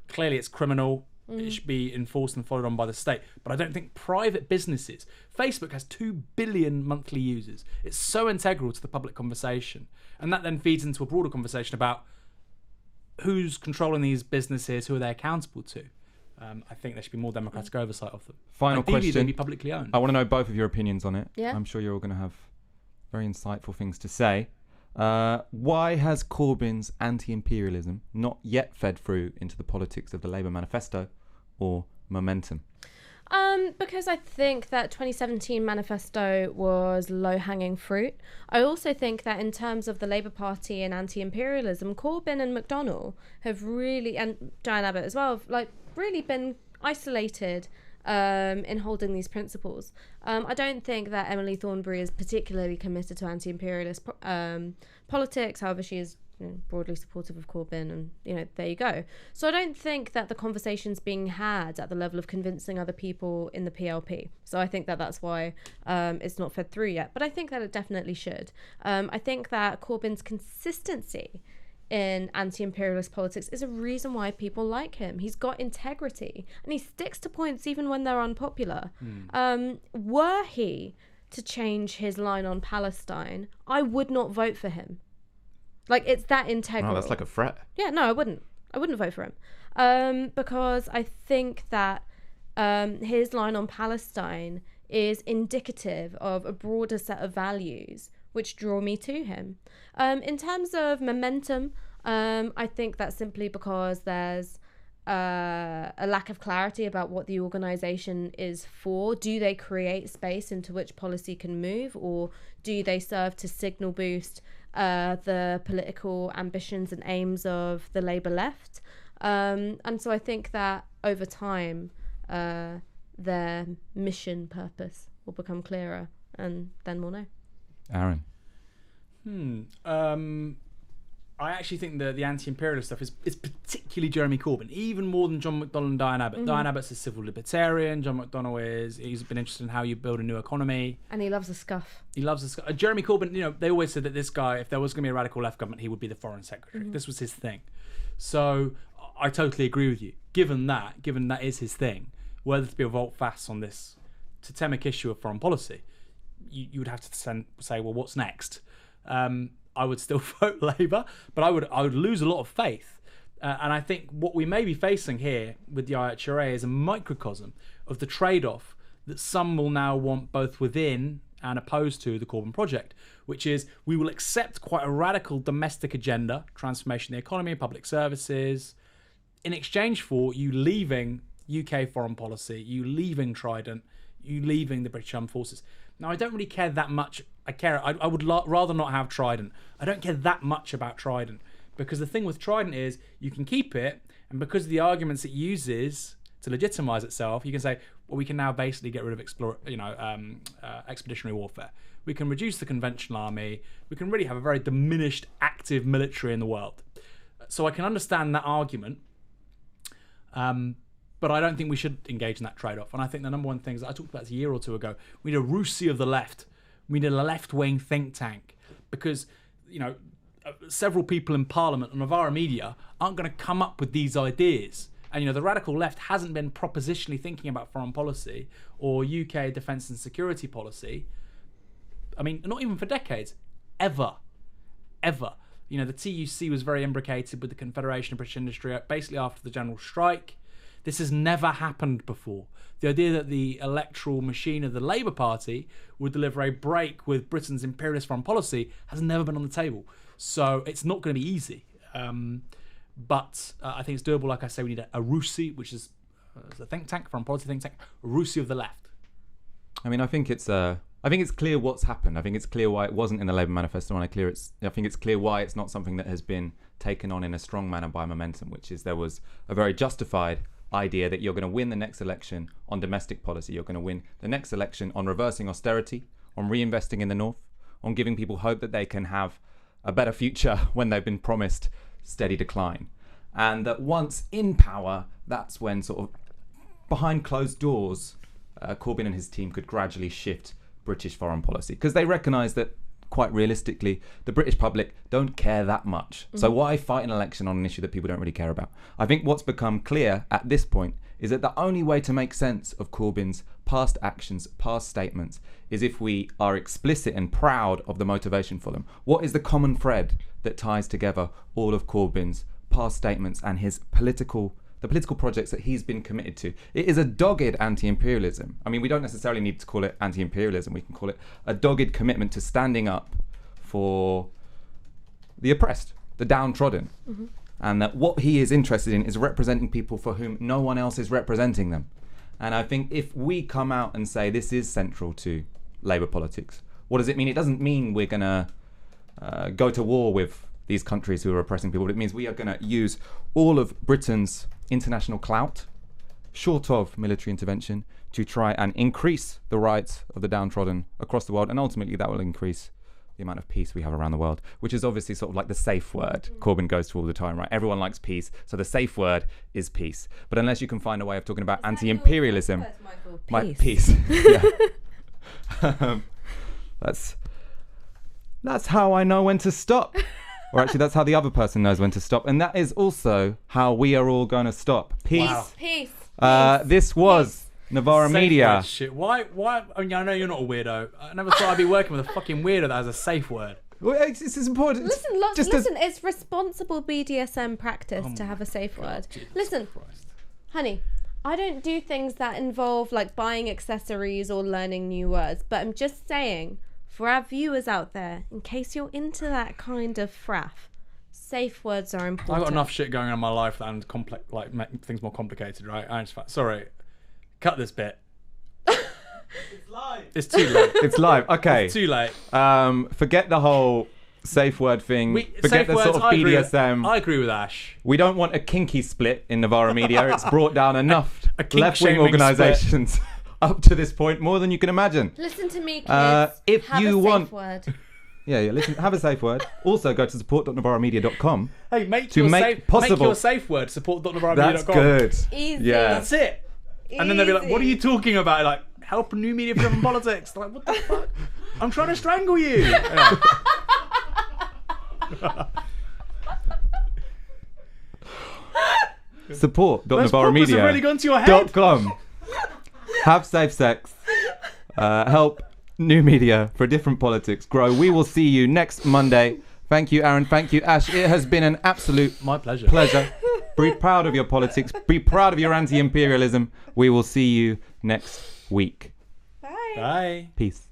clearly it's criminal. It should be enforced and followed on by the state. But I don't think private businesses. Facebook has 2 billion monthly users. It's so integral to the public conversation. And that then feeds into a broader conversation about who's controlling these businesses, who are they accountable to. I think there should be more democratic oversight of them. Final question. They'd be publicly owned. I want to know both of your opinions on it. Yeah. I'm sure you're all going to have very insightful things to say. Why has Corbyn's anti-imperialism not yet fed through into the politics of the Labour manifesto or momentum? Because I think that 2017 manifesto was low-hanging fruit. I also think that in terms of the Labour Party and anti-imperialism, Corbyn and McDonnell have really, and Diane Abbott as well, have, like, really been isolated in holding these principles. I don't think that Emily Thornberry is particularly committed to anti-imperialist politics. However, she is broadly supportive of Corbyn, and there you go. So I don't think that the conversation's being had at the level of convincing other people in the PLP. So I think that that's why it's not fed through yet. But I think that it definitely should. I think that Corbyn's consistency in anti-imperialist politics is a reason why people like him. He's got integrity, and he sticks to points even when they're unpopular. Were he to change his line on Palestine, I would not vote for him. Like, it's that integral. Oh, that's like a threat. Yeah, no, I wouldn't vote for him. Because I think that his line on Palestine is indicative of a broader set of values which draw me to him. In terms of momentum, I think that's simply because there's a lack of clarity about what the organisation is for. Do they create space into which policy can move, or do they serve to signal boost the political ambitions and aims of the Labour left? And so I think that over time, their mission purpose will become clearer, and then we'll know. Aaron? I actually think the anti-imperialist stuff is particularly Jeremy Corbyn, even more than John McDonnell and Diane Abbott. Diane Abbott's a civil libertarian. John McDonnell he's been interested in how you build a new economy. And he loves a scuff. Jeremy Corbyn, they always said that this guy, if there was going to be a radical left government, he would be the foreign secretary. This was his thing. So I totally agree with you. Given that is his thing, whether to be a volte-face on this totemic issue of foreign policy, you would have to say, well, what's next? I would still vote Labour, but I would lose a lot of faith. And I think what we may be facing here with the IHRA is a microcosm of the trade-off that some will now want both within and opposed to the Corbyn project, which is we will accept quite a radical domestic agenda, transformation of the economy, public services, in exchange for you leaving UK foreign policy, you leaving Trident, you leaving the British Armed Forces. Now, I don't really care that much. I would rather not have Trident. I don't care that much about Trident, because the thing with Trident is you can keep it, and because of the arguments it uses to legitimise itself, you can say, well, we can now basically get rid of expeditionary warfare. We can reduce the conventional army. We can really have a very diminished active military in the world. So I can understand that argument, but I don't think we should engage in that trade-off. And I think the number one thing is, I talked about this a year or two ago, we need a RUSI of the left. We need a left-wing think tank, because, several people in Parliament and Novara media aren't going to come up with these ideas. And, the radical left hasn't been propositionally thinking about foreign policy or UK defence and security policy. I mean, not even for decades. Ever. The TUC was very imbricated with the Confederation of British Industry basically after the general strike. This has never happened before. The idea that the electoral machine of the Labour Party would deliver a break with Britain's imperialist foreign policy has never been on the table. So it's not going to be easy. But I think it's doable. Like I say, we need a RUSI, which is a think tank, foreign policy think tank, a RUSI of the left. I mean, I think it's clear what's happened. I think it's clear why it wasn't in the Labour manifesto, and I think it's clear why it's not something that has been taken on in a strong manner by Momentum, which is there was a very justified idea that you're going to win the next election on domestic policy. You're going to win the next election on reversing austerity, on reinvesting in the North, on giving people hope that they can have a better future when they've been promised steady decline. And that once in power, that's when sort of behind closed doors, Corbyn and his team could gradually shift British foreign policy, because they recognise that, quite realistically, the British public don't care that much. So why fight an election on an issue that people don't really care about? I think what's become clear at this point is that the only way to make sense of Corbyn's past actions, past statements, is if we are explicit and proud of the motivation for them. What is the common thread that ties together all of Corbyn's past statements and his political projects that he's been committed to? It is a dogged anti-imperialism. I mean, we don't necessarily need to call it anti-imperialism. We can call it a dogged commitment to standing up for the oppressed, the downtrodden. And that what he is interested in is representing people for whom no one else is representing them. And I think if we come out and say this is central to Labour politics, what does it mean? It doesn't mean we're going to go to war with these countries who are oppressing people. It means we are going to use all of Britain's international clout, short of military intervention, to try and increase the rights of the downtrodden across the world. And ultimately that will increase the amount of peace we have around the world, which is obviously sort of like the safe word Corbyn goes to all the time, right? Everyone likes peace, so the safe word is peace. But unless you can find a way of talking about anti-imperialism, peace. Yeah. That's how I know when to stop. Or actually, that's how the other person knows when to stop. And that is also how we are all going to stop. Peace. Wow. Peace. This was Novara Media. Shit. Why? I mean, I know you're not a weirdo. I never thought I'd be working with a fucking weirdo that has a safe word. Well, it's important. Listen, it's responsible BDSM practice to have a safe word. Listen, honey, I don't do things that involve like buying accessories or learning new words, but I'm just saying, for our viewers out there, in case you're into that kind of fraff, safe words are important. I've got enough shit going on in my life that make things more complicated, right? Sorry. Cut this bit. It's live. It's too late. It's live. Okay. It's too late. Forget the whole safe word thing. Forget the sort of BDSM. I agree with Ash. We don't want a kinky split in Novara Media. It's brought down enough left-wing kink-shaming organisations up to this point, more than you can imagine. Listen to me, kids. If have you a want, safe word. yeah, listen, have a safe word. Also, go to support.novaramedia.com. Hey, make to your make possible. Make your safe word support.novaramedia.com. That's good. Easy. Yeah. That's it. And then they'll be like, "What are you talking about?" Like, help new media from politics. Like, what the fuck? I'm trying to strangle you. Yeah. Support.novaramedia.com. Really gone to your head. Have safe sex. Help new media for different politics grow. We will see you next Monday. Thank you, Aaron. Thank you, Ash. It has been an absolute my pleasure. Be proud of your politics. Be proud of your anti-imperialism. We will see you next week. Bye. Bye. Peace.